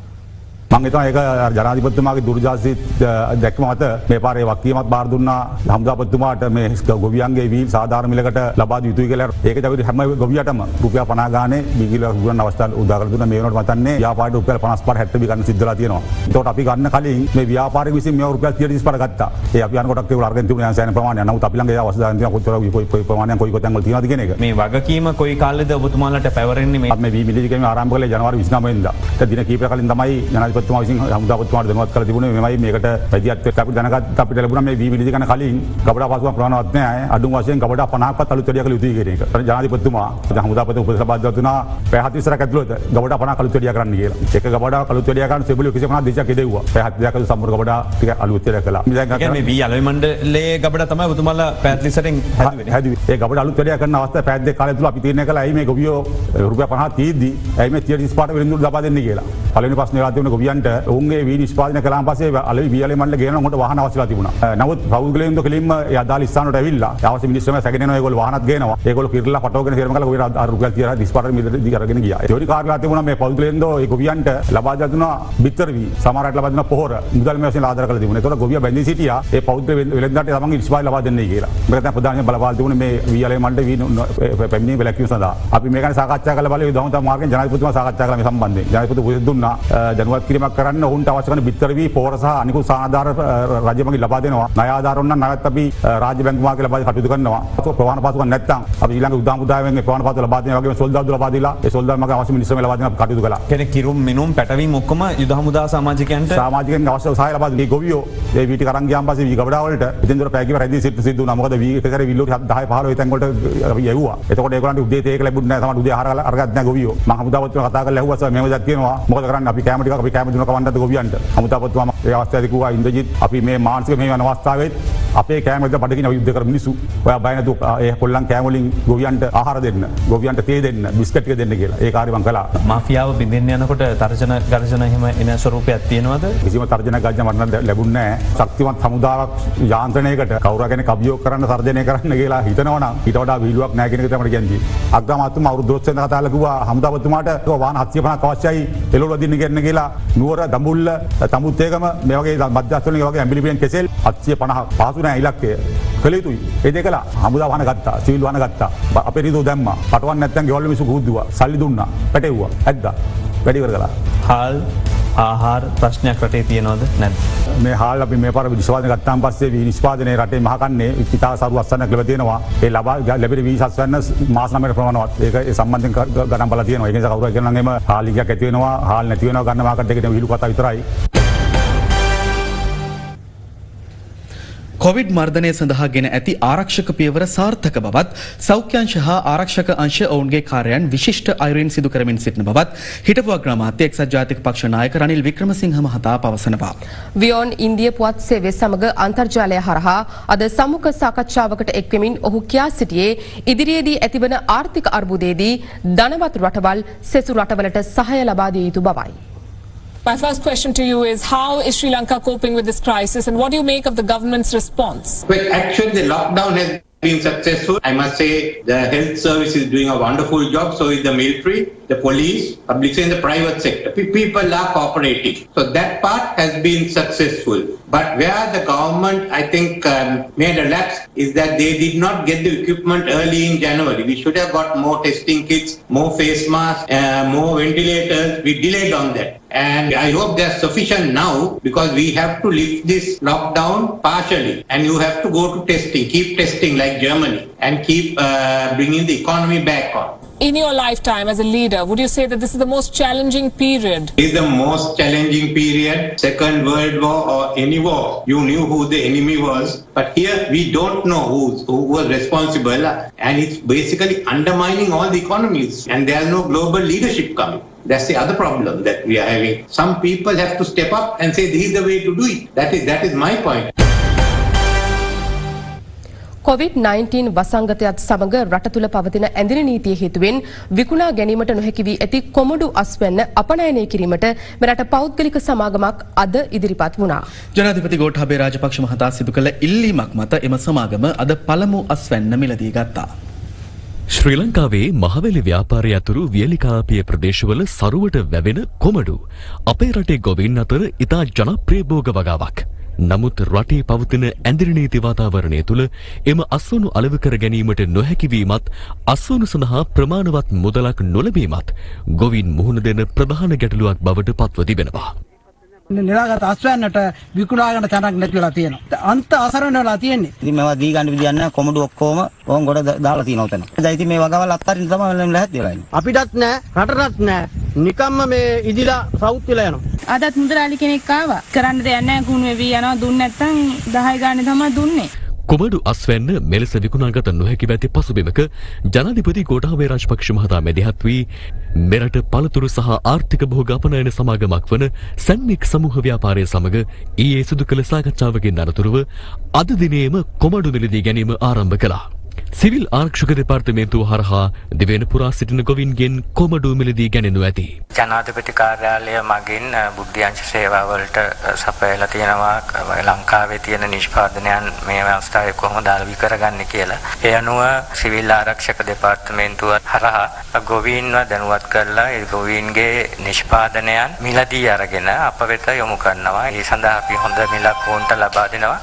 [SPEAKER 9] මම හිතනවා ඒක ජනාධිපතිතුමාගේ දුර්ජාසිත දැක්ම මත මේ පාරේ වක්කීමක් බාර දුන්නා හමුදාපතිතුමාට මේ ගොවියන්ගේ වීල් සාධාරණ මිලකට ලබා දී යුතුයි කියලා. ඒකට අපි හැම ගොවියටම රුපියල් 50 ගානේ බීගිල ගුවන් අවස්ථාව උදා කරලා දුන්නා. මේ වෙනකොට මතන්නේ ව්‍යාපාරයට රුපියල් 55 70 ගන්න සිද්ධලා තියෙනවා. ඒකට අපි ගන්න කලින් මේ ව්‍යාපාරික විසින් මේ රුපියල් 35 ගත්තා. ඒ අපි යනකොටත් ඒක අරගෙන තිබුණේ යන ප්‍රමාණය. නමුත් අපි ළඟ ඒ අවස්ථාවෙන් තියෙන කොයි ප්‍රමාණයක් කොයි කොතැන් වල තියෙනවද කියන එක.
[SPEAKER 18] මේ වගකීම කොයි කාලෙද ඔබතුමාලට පැවරෙන්නේ මේ
[SPEAKER 9] වී මිලදී ගැනීම ආරම්භ කළේ ජනවාරි 29 වෙනිදා. ඒක දින කිහිපයක් කලින් තමයි ජනාධිපතිතුමා විසින් හමුදාපතිතුමාට දැනුවත් කරලා තිබුණේ මෙමයි මේකට පැදියත් අපි දැනගත් අපිට ලැබුණා මේ වී මිලදී ගන්න කලින් ගබඩා පාසුකම් ප්‍රමාණවත් නැහැ. අඩුම වශයෙන් ගබඩා 50ක්වත් අලුත් වැඩිය කළ යුතුයි කියන එක. ජනාධිපතිතුමා හමුදාපති උපදෙස් ලබා දුන්නා පැය 40ක් ඇතුළත ගබඩා 50ක් අලුත් වැඩිය කරන්න කියලා. ඒක ගබඩා අලුත් වැඩිය කරන්න සෙබළු 150 දෙයක් දෙවුවා. පැය 40ක් ඇතුළත සම්පූර්ණ ගබඩා ටික අලුත් වැඩිය කළා.
[SPEAKER 18] දැන් මේ වී අලුයි මණ්ඩලයේ ගබඩා තමයි ඔබතුමාලා පැය 40න්
[SPEAKER 9] හැදුවේ. ඒ ගබඩා අලුත් වැඩිය කරන අවස්ථාවේ පැය දෙක කාලය තුල අපි තීරණය කළා ඇයි මේ ගොවියෝ රුපියල් 50 තීද්දි ඇයි මේ 35 පාට වෙනින්දුර ලබා දෙන්නේ කියලා. පළවෙනි ප්‍රශ්නේ වෙලා තිබුණේ ගොවියන්ට ඔවුන්ගේ වී නිෂ්පාදනය කළාන් පස්සේ අලුයි වී අලුයි මණ්ඩල ගේනවා උන්ට වාහන අවශ්‍යලා තිබුණා. නමුත් පෞද්ගලයන්ද කෙලින්ම ඒ අදාළ ස්ථාන වලට ඇවිල්ලා අවශ්‍ය මිනිස්සුම සැකගෙන යනවා ඒගොල්ලෝ වාහනත් ගේනවා. ඒගොල්ලෝ කිරලා පටවගෙන හිරම කරලා ගොවියන් රුපියල් 30 35 මිලදී අරගෙන ගියා. ඒ වගේ කාර්යලා තිබුණා මේ පෞද්ගලයන්ද ඒ ගොවියන්ට ලබා දුන්නා බිත්තර වී සමහරට ලබා දුන්නා පොහොර මුදල් මේ වශයෙන් ආදර කරලා තිබුණා. ඒතකොට ගොවියා බැඳී සිටියා ඒ පෞද්ගල වෙළෙන්දාට තමන්ගේ නිෂ්පාදනය ලබා දෙන්නයි කියලා. මේක තමයි ප්‍රධාන බලපාල තිබුණේ මේ වී අලුයි මණ්ඩල වී පැමිණීම වැළැක්වීම සඳහා. අපි මේක ගැන සාකච්ඡා කරලා බලලා දවුන්තා මාර්ගෙන් ජනාධිපතිතුමා සාකච්ඡා කළා මේ සම්බන්ධයෙන්. ජනාධිපති උපදෙස් දුන්නා දැනුවත් කිරීමක් කරන්න ඔවුන්ට අවශ්‍ය කරන බිත්තර වී පොහොර සහ අනිකුත් සානාධාර රජය මගින් ලබා දෙනවා. ණය ආධාර වුණා ණයත් අපි රාජ්‍ය බැංකු මාර්ගය ලබා කටයුතු කරනවා. ප්‍රවාහන පාසුකම් නැත්නම් අපි ඊළඟ උදාම් උදාවෙන් මේ ප්‍රවාහන පාසුකම් ලබා දෙනවා වගේම සොල්දාදු ලබා දීලා ඒ සොල්දාදු මග අවශ්‍ය මිනිස්සුම ලබා දෙනවා කටයුතු කළා.
[SPEAKER 18] කියන්නේ කිරුම් මිනුම් පැටවීම ඔක්කොම යුද හමුදා සමාජිකයන්ට
[SPEAKER 9] අවශ්‍ය සහාය ලබා දෙනවා. මේ ගොවියෝ ඒ වී ටික අරන් ගියාන් පස්සේ වී ගබඩා වලට ඉතින් දොර පැය කිව රැඳී සිද්ධ වුණා. මොකද වී එක සැරේ විල්ලෝටි 10 15 තැන් වලට අපි යවුවා. එතකොට ඒගොල්ලන්ට උදේ තේක ලැබුණ නැහැ. තමයි උදේ ආහාර අරගත් නැහැ ගොවියෝ. මම හමුදාපතිතුමා කතා කරලා ඇහුවා මේව දැක් කියනවා. මොකද කරන්නේ අපි කැම ටික අපි කැම දුන්න කවන්නද ගොවියන්ට. හමුදාපතිතුමා ඒ අවස්ථාවේදී කිව්වා ඉන්ද්‍රජිත් අපි මේ මානසික මේ වෙන අවස්ථාවෙත් අපේ කෑම වලට බඩගින්න යුද්ධ කරන මිනිස්සු ඔයා බය නැතුව ඒ කොල්ලන් කෑම වලින් ගොවියන්ට ආහාර දෙන්න ගොවියන්ට තේ දෙන්න බිස්කට් ටික දෙන්න කියලා ඒ කාර්යය මම කළා.
[SPEAKER 18] මාෆියාව බින්දෙන්න යනකොට තර්ජන ගර්ජන එහෙම එන ස්වරූපයක් තියෙනවද?
[SPEAKER 9] කිසිම තර්ජන ගර්ජන මට ලැබුණේ නැහැ. ශක්තිමත් හමුදාවක් යාන්ත්‍රණයකට කවුරු කෙනෙක් අභියෝග කරන්න තර්ජනය කරන්න කියලා හිතනවා නම් ඊට වඩා විහිළුවක් නැහැ කියන එක තමයි කියන්නේ. අග්‍රාමාත්‍යතුමා අවුරුදු 12 වෙනිදා කතා කරලා කිව්වා හමුදාපතිතුමාට වාහන 750ක් අවශ්‍යයි එළවලු වදින්න ගන්න කියලා නුවර දඹුල්ල තමුත්තේගම මේ වගේ මධ්‍යස්ථ වලින් වගේ ඇඹිලිපියන් කෙසෙල් 750 පාසු නැහැ ඉලක්කය කළ යුතුයි. ඒ දෙකලා හමුදා වහන ගත්තා සිවිල් වහන ගත්තා අපේ රීතෝ දැම්මා පටවන් නැත්තම් ගෙවල් මිනිස්සු කුහුද්දුවා සල්ලි දුන්නා පැටෙව්වා ඇද්දා වැඩි කර කළා.
[SPEAKER 18] හාල් ආහාර ප්‍රශ්නයක් රටේ තියෙනවද නැද්ද?
[SPEAKER 9] මේ හාල් අපි මේ පාර නිෂ්පාදනය ගත්තාන් පස්සේ වී නිෂ්පාදනයේ රටේ මහකන්නේ ඉතා සරු අස්වැන්නක් ලැබ තියෙනවා. ඒ ලැබෙන වී අස්වැන්න මාස 9කට ප්‍රමාණවත්. ඒක ඒ සම්බන්ධයෙන් ගණන් බලලා තියෙනවා. ඒක නිසා කවුරු හරි කියනවා නම් එම හාල් ලිගයක් ඇති වෙනවා හාල් නැති වෙනවා ගන්න මාකට් එකේ විහිළු කතා විතරයි.
[SPEAKER 5] කොවිඩ් මර්ධනය සඳහා ගෙන ඇති ආරක්ෂක පියවර සාර්ථක බවත් සෞඛ්‍යංශ හා ආරක්ෂක අංශ ඔවුන්ගේ කාර්යයන් විශිෂ්ට අයුරින් සිදු කරමින් සිටින බවත් හිටපු අග්‍රාමාත්‍ය එක්සත් ජාතික පක්ෂ නායක රනිල් වික්‍රමසිංහ මහතා පවසනවා.
[SPEAKER 6] වියෝන් ඉන්දිය පුවත් සේවය සමග අන්තර්ජාලය හරහා අද සමුඛ සාකච්ඡාවකට එක්වෙමින් ඔහු කියා සිටියේ ඉදිරියේදී ඇතිවන ආර්ථික අර්බුදයේදී ධනවත් රටවල් සෙසු රටවලට සහාය ලබා දිය යුතු බවයි.
[SPEAKER 11] My first question to you is, how is Sri Lanka coping with this crisis and what do you make of the government's response?
[SPEAKER 12] Well, actually the lockdown has been successful. I must say the health service is doing a wonderful job. So is the military, the police, public sector, and the private sector. People are cooperating. So that part has been successful. But where the government, I think, made a lapse is that they did not get the equipment early in January. We should have got more testing kits, more face masks, more ventilators. We delayed on that. And I hope they are sufficient now because we have to lift this lockdown partially. And you have to go to testing, keep testing like Germany and keep bringing the economy back on.
[SPEAKER 11] In your lifetime as a leader, would you say that this is the most challenging period?
[SPEAKER 12] It is the most challenging period. Second World War or any war, you knew who the enemy was. But here we don't know who was responsible. And it's basically undermining all the economies. And there's no global leadership coming. That's the other problem that we are having. Some people have to step up and say this is the way to do it. That is my point.
[SPEAKER 6] COVID-19 වසංගතයත් සමග රට තුළ පවතින ඇඳිරි නීතිය හේතුවෙන් විකුණා ගැනීමට නොහැකි වී ඇති කොමඩු අස්වැන්න අපනයනය කිරීමට මෙරට පෞද්ගලික සමාගමක් අද ඉදිරිපත් වුණා.
[SPEAKER 5] ජනාධිපති ගෝඨාභය රාජපක්ෂ මහතා සිදු කළ ඉල්ලීමක් මත එම සමාගම අද පළමු අස්වැන්න මිලදී ගත්තා.
[SPEAKER 1] ශ්‍රී ලංකාවේ මහවැලි ව්‍යාපාරය ඇතුළු වියලිකාපිය ප්‍රදේශවල සරුවට වැවෙන කොමඩු අපේ රටේ ගොවීන් අතර ඉතා ජනප්‍රිය භෝග වගාවක්. නමුත් රටේ පවතින ඇඳිරි නීති වාතාවරණය තුළ එම අස්වනු අලෙවි කර ගැනීමට නොහැකි වීමත් අස්වනු සඳහා ප්‍රමාණවත් මුදලක් නොලැබීමත් ගොවීන් මුහුණ දෙන ප්‍රධාන ගැටලුවක් බවට පත්ව තිබෙනවා.
[SPEAKER 13] නිරාගත අස්වැන්නට විකුණාගන්න තැනක් නැති වෙලා තියෙනවා. අන්ත අසරණ වෙලා තියෙන්නේ.
[SPEAKER 14] ඉතින් මේවා දී ගන්න විදියක් නැහැ. කොමඩු ඔක්කොම ඕන් ගොඩ දාලා තියෙනවා උතන. දැන් ඉතින් මේ වගවල් අත්තරින් තමයි ලැහැත් වෙලා ඉන්නේ.
[SPEAKER 13] අපිටත් නැහැ, රටටත් නැහැ. නිකම්ම මේ ඉදිලා සවුත් වෙලා යනවා.
[SPEAKER 15] අදත් මුදලාලි කෙනෙක් ආවා. කරන්න දෙයක් නැහැ කුණු වෙවි යනවා. දුන්නේ නැත්නම් 10 ගානේ තමයි දුන්නේ.
[SPEAKER 1] කොමඩු අස්වැන්න මෙලෙස විකුණාගත නොහැකි ඇති පසුබිමක ජනාධිපති ගෝඨාභය රාජපක්ෂ මහතා මැදිහත් වී මෙරට පළතුරු සහ ආර්ථික භෝග අපනයන සමාගමක් වන සැන්මික් සමූහ ව්‍යාපාරය සමග ඊයේ සිදු කළ සාකච්ඡාවකින් අනතුරුව අද දිනේම කොමඩු මිලදී ගැනීම ආරම්භ කළා. සිවිල් ආරක්ෂක දෙපාර්තමේන්තුව හරහා දිවෙන පුරා සිටින ගොවින්ගෙන් කොමඩු මිලදී ගැනෙනු ඇති.
[SPEAKER 16] ජනාධිපති කාර්යාලය මගින් බුද්ධ්‍යංශ සේවාවලට සපයලා තියෙනවා ලංකාවේ තියෙන නිෂ්පාදනයන් මේ අවස්ථාවේ කොහොමද අලෙවි කරගන්නේ කියලා. ඒ අනුව සිවිල් ආරක්ෂක දෙපාර්තමේන්තුව හරහා ගොවීන්ව දැනුවත් කරලා ඒ ගොවීන්ගේ නිෂ්පාදනයන් මිලදී අරගෙන අප වෙත යොමු කරනවා. ඒ සඳහා අපි හොඳ මිලක් වුන්ට ලබා දෙනවා.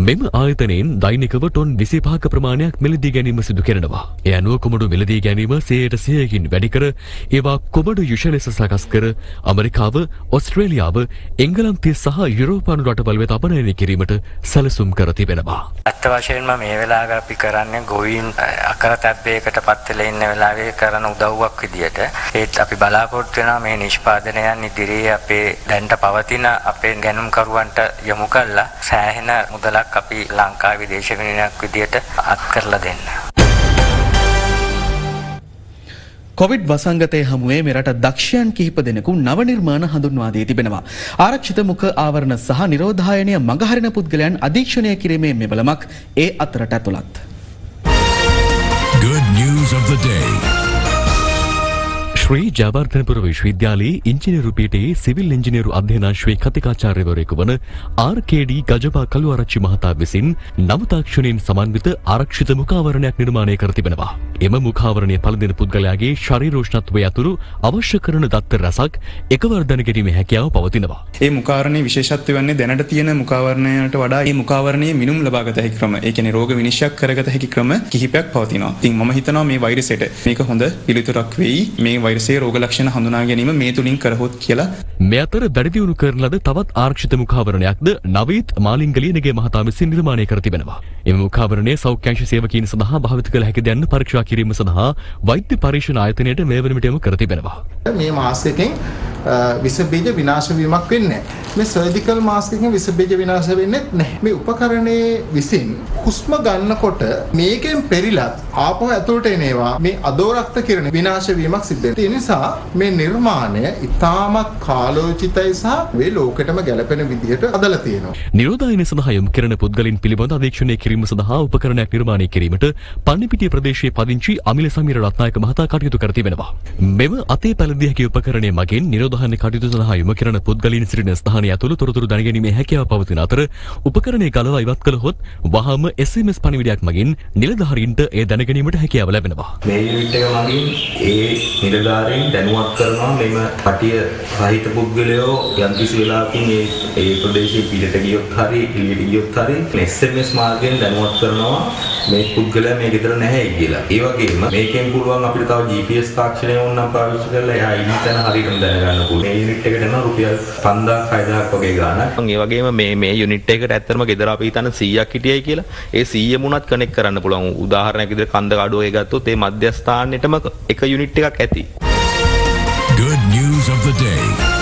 [SPEAKER 1] මෙම ආයතනයෙන් දෛනිකව ටොන් 25ක ප්‍රමාණයක් මිලදී ගැනීම සිදු කරනවා. ඒ අනුව කොමඩු මිලදී ගැනීම 100%කින් වැඩි කර ඒවා කොමඩු යුෂ ලෙස සකස් කර ඇමරිකාව, ඕස්ට්‍රේලියාව, එංගලන්තය සහ යුරෝපානු රටවල් වෙත අපනයනය කිරීමට සැලසුම් කර තිබෙනවා.
[SPEAKER 16] අත්ත වශයෙන්ම මේ වෙලාවේ අපි කරන්නේ ගොවීන් අකරතැබ්බයකට පත් වෙලා ඉන්න වෙලාවේ කරන උදව්වක් විදියට ඒත් අපි බලාපොරොත්තු වෙනවා මේ නිෂ්පාදනයන් ඉදිරියේ අපේ දැනට පවතින අපේ ගැනුම්කරුවන්ට යොමු කළා සෑහෙන මුදලක් අපි ලංකාවේ විදේශ විනිමයක් විදියට අත් කරලා දෙන්න.
[SPEAKER 5] කොවිඩ් වසංගතය හමුවේ මෙරට දක්ෂයන් කිහිප දෙනෙකු නව නිර්මාණ හඳුන්වා දී තිබෙනවා. ආරක්ෂිත මුඛ ආවරණ සහ නිරෝධායනය මගහරින පුද්ගලයන් අධීක්ෂණය කිරීමේ මෙවලමක් ඒ අතරට ඇතුළත්.
[SPEAKER 26] Good news of the day.
[SPEAKER 1] ශ්‍රී ජයවර්ධනපුර විශ්වවිද්‍යාලයේ ඉංජිනේරු පීඨයේ සිවිල් ඉංජිනේරු අධ්‍යනාංශයේ කතිකාචාර්යවරයෙකු වන ආර්.කේ.ඩී. ගජබා කළුආරච්චි මහතා විසින් නව තාක්ෂණයෙන් සමන්විත ආරක්ෂිත මුඛාවරණයක් නිර්මාණය කර තිබෙනවා. එම මුඛාවරණය පළඳින පුද්ගලයාගේ ශරීරෝෂ්ණත්වය අතුරු අවශ්‍ය කරන දත්ත රසක් එකවර දැනගැනීමේ හැකියාව පවතිනවා.
[SPEAKER 27] ඒ මුඛාවරණයේ විශේෂත්වය වන්නේ දැනට තියෙන මුඛාවරණයට වඩා මේ මුඛාවරණයේ මිනුම් ලබාගත හැකි ක්‍රම. ඒ කියන්නේ රෝග විනිශ්චය කරගත හැකි ක්‍රම කිහිපයක් පවතිනවා. ඉතින් මම හිතනවා මේ වෛරසයට මේක හොඳ පිළිතුරක් වෙයි. මේ වෛරසයේ රෝග ලක්ෂණ හඳුනා ගැනීම මේ තුලින් කරහොත් කියලා.
[SPEAKER 1] මේ අතර වැඩි දියුණු කරන ලද තවත් ආරක්ෂිත මුඛාවරණයක්ද නවීත් මාලිංගලියනගේ මහතා විසින් නිර්මාණය කර තිබෙනවා. එම මුඛාවරණය සෞඛ්‍යාංශ සේවකීන් සඳහා භාවිත කළ හැකි දැන් පරීක්ෂා කිරීම සඳහා වෛද්‍ය පරීක්ෂණ ආයතනයට මේ වන විට යොමු කර තිබෙනවා.
[SPEAKER 28] මේ මාස්ක් එකෙන් විස බීජ විනාශ වීමක් වෙන්නේ නැහැ. මේ සර්ජිකල් මාස්ක් එකෙන් විස බීජ විනාශ වෙන්නේ නැහැ. මේ උපකරණයේ විසින් හුස්ම ගන්නකොට මේකෙන් පෙරිලත් ආපහු ඇතුළට එනවා මේ අදෝරක්ත කිරණ විනාශ වීමක් සිද්ධ වෙනවා. ඒ නිසා මේ නිර්මාණය ඉතාමත් කාලෝචිතයි සහ මේ ලෝකෙටම ගැලපෙන විදිහට හදලා තියෙනවා.
[SPEAKER 1] නිරෝධායන සඳහා යොමු කරන පුද්ගලයන් පිළිබඳ අධීක්ෂණය කිරීම සඳහා උපකරණයක් නිර්මාණය කිරීමට පන්නිපිටිය ප්‍රදේශයේ පදිංචි අමිල සමීර රත්නායක මහතා කටයුතු කර තිබෙනවා. මෙම අතේ පැළඳිය හැකි උපකරණය මගින් නිරෝධ සංශෝධන කටයුතු සඳහා යොමු කරන පුද්ගලයන් සිටින ස්ථානය ඇතුළු තොරතුරු දැනගැනීමේ හැකියාව පවතින අතර උපකරණය ගලවා ඉවත් කළහොත් වහාම SMS පණිවිඩයක් මගින් නිලධාරීන්ට ඒ දැනගැනීමට හැකියාව ලැබෙනවා.
[SPEAKER 3] මේ යුනිට් එක මගින් ඒ නිලධාරීන් දැනුවත් කරනවා මෙම පටිය රහිත පුද්ගලයෝ යම්කිසි වෙලාවකින් ඒ ප්‍රදේශයේ පිටට ගියොත් හරි එළියට ගියොත් හරි SMS මාර්ගයෙන් දැනුවත් කරනවා මේ පුද්ගලයා මේ ගෙදර නැහැ කියලා. ඒ වගේම මේකෙන් පුළුවන් අපිට තව GPS තාක්ෂණය ඕනනම් පාවිච්චි කරලා එයා ඉන්න තැන හරියටම දැනගන්න පුළුවන්. මේ යුනිට් එකට යනවා රුපියල් 5000 වගේ ගාණක්. ඒ වගේම මේ යුනිට් එකට ඇත්තටම ගෙදර අපි හිතන 100ක් හිටියයි කියලා. ඒ 100 මුණත් කනෙක්ට් කරන්න පුළුවන්. උදාහරණයක් විදිහට කන්ද කඩුවේ ගත්තොත් ඒ මධ්‍යස්ථානෙටම එක යුනිට් එකක් ඇති.
[SPEAKER 10] Good news of the day.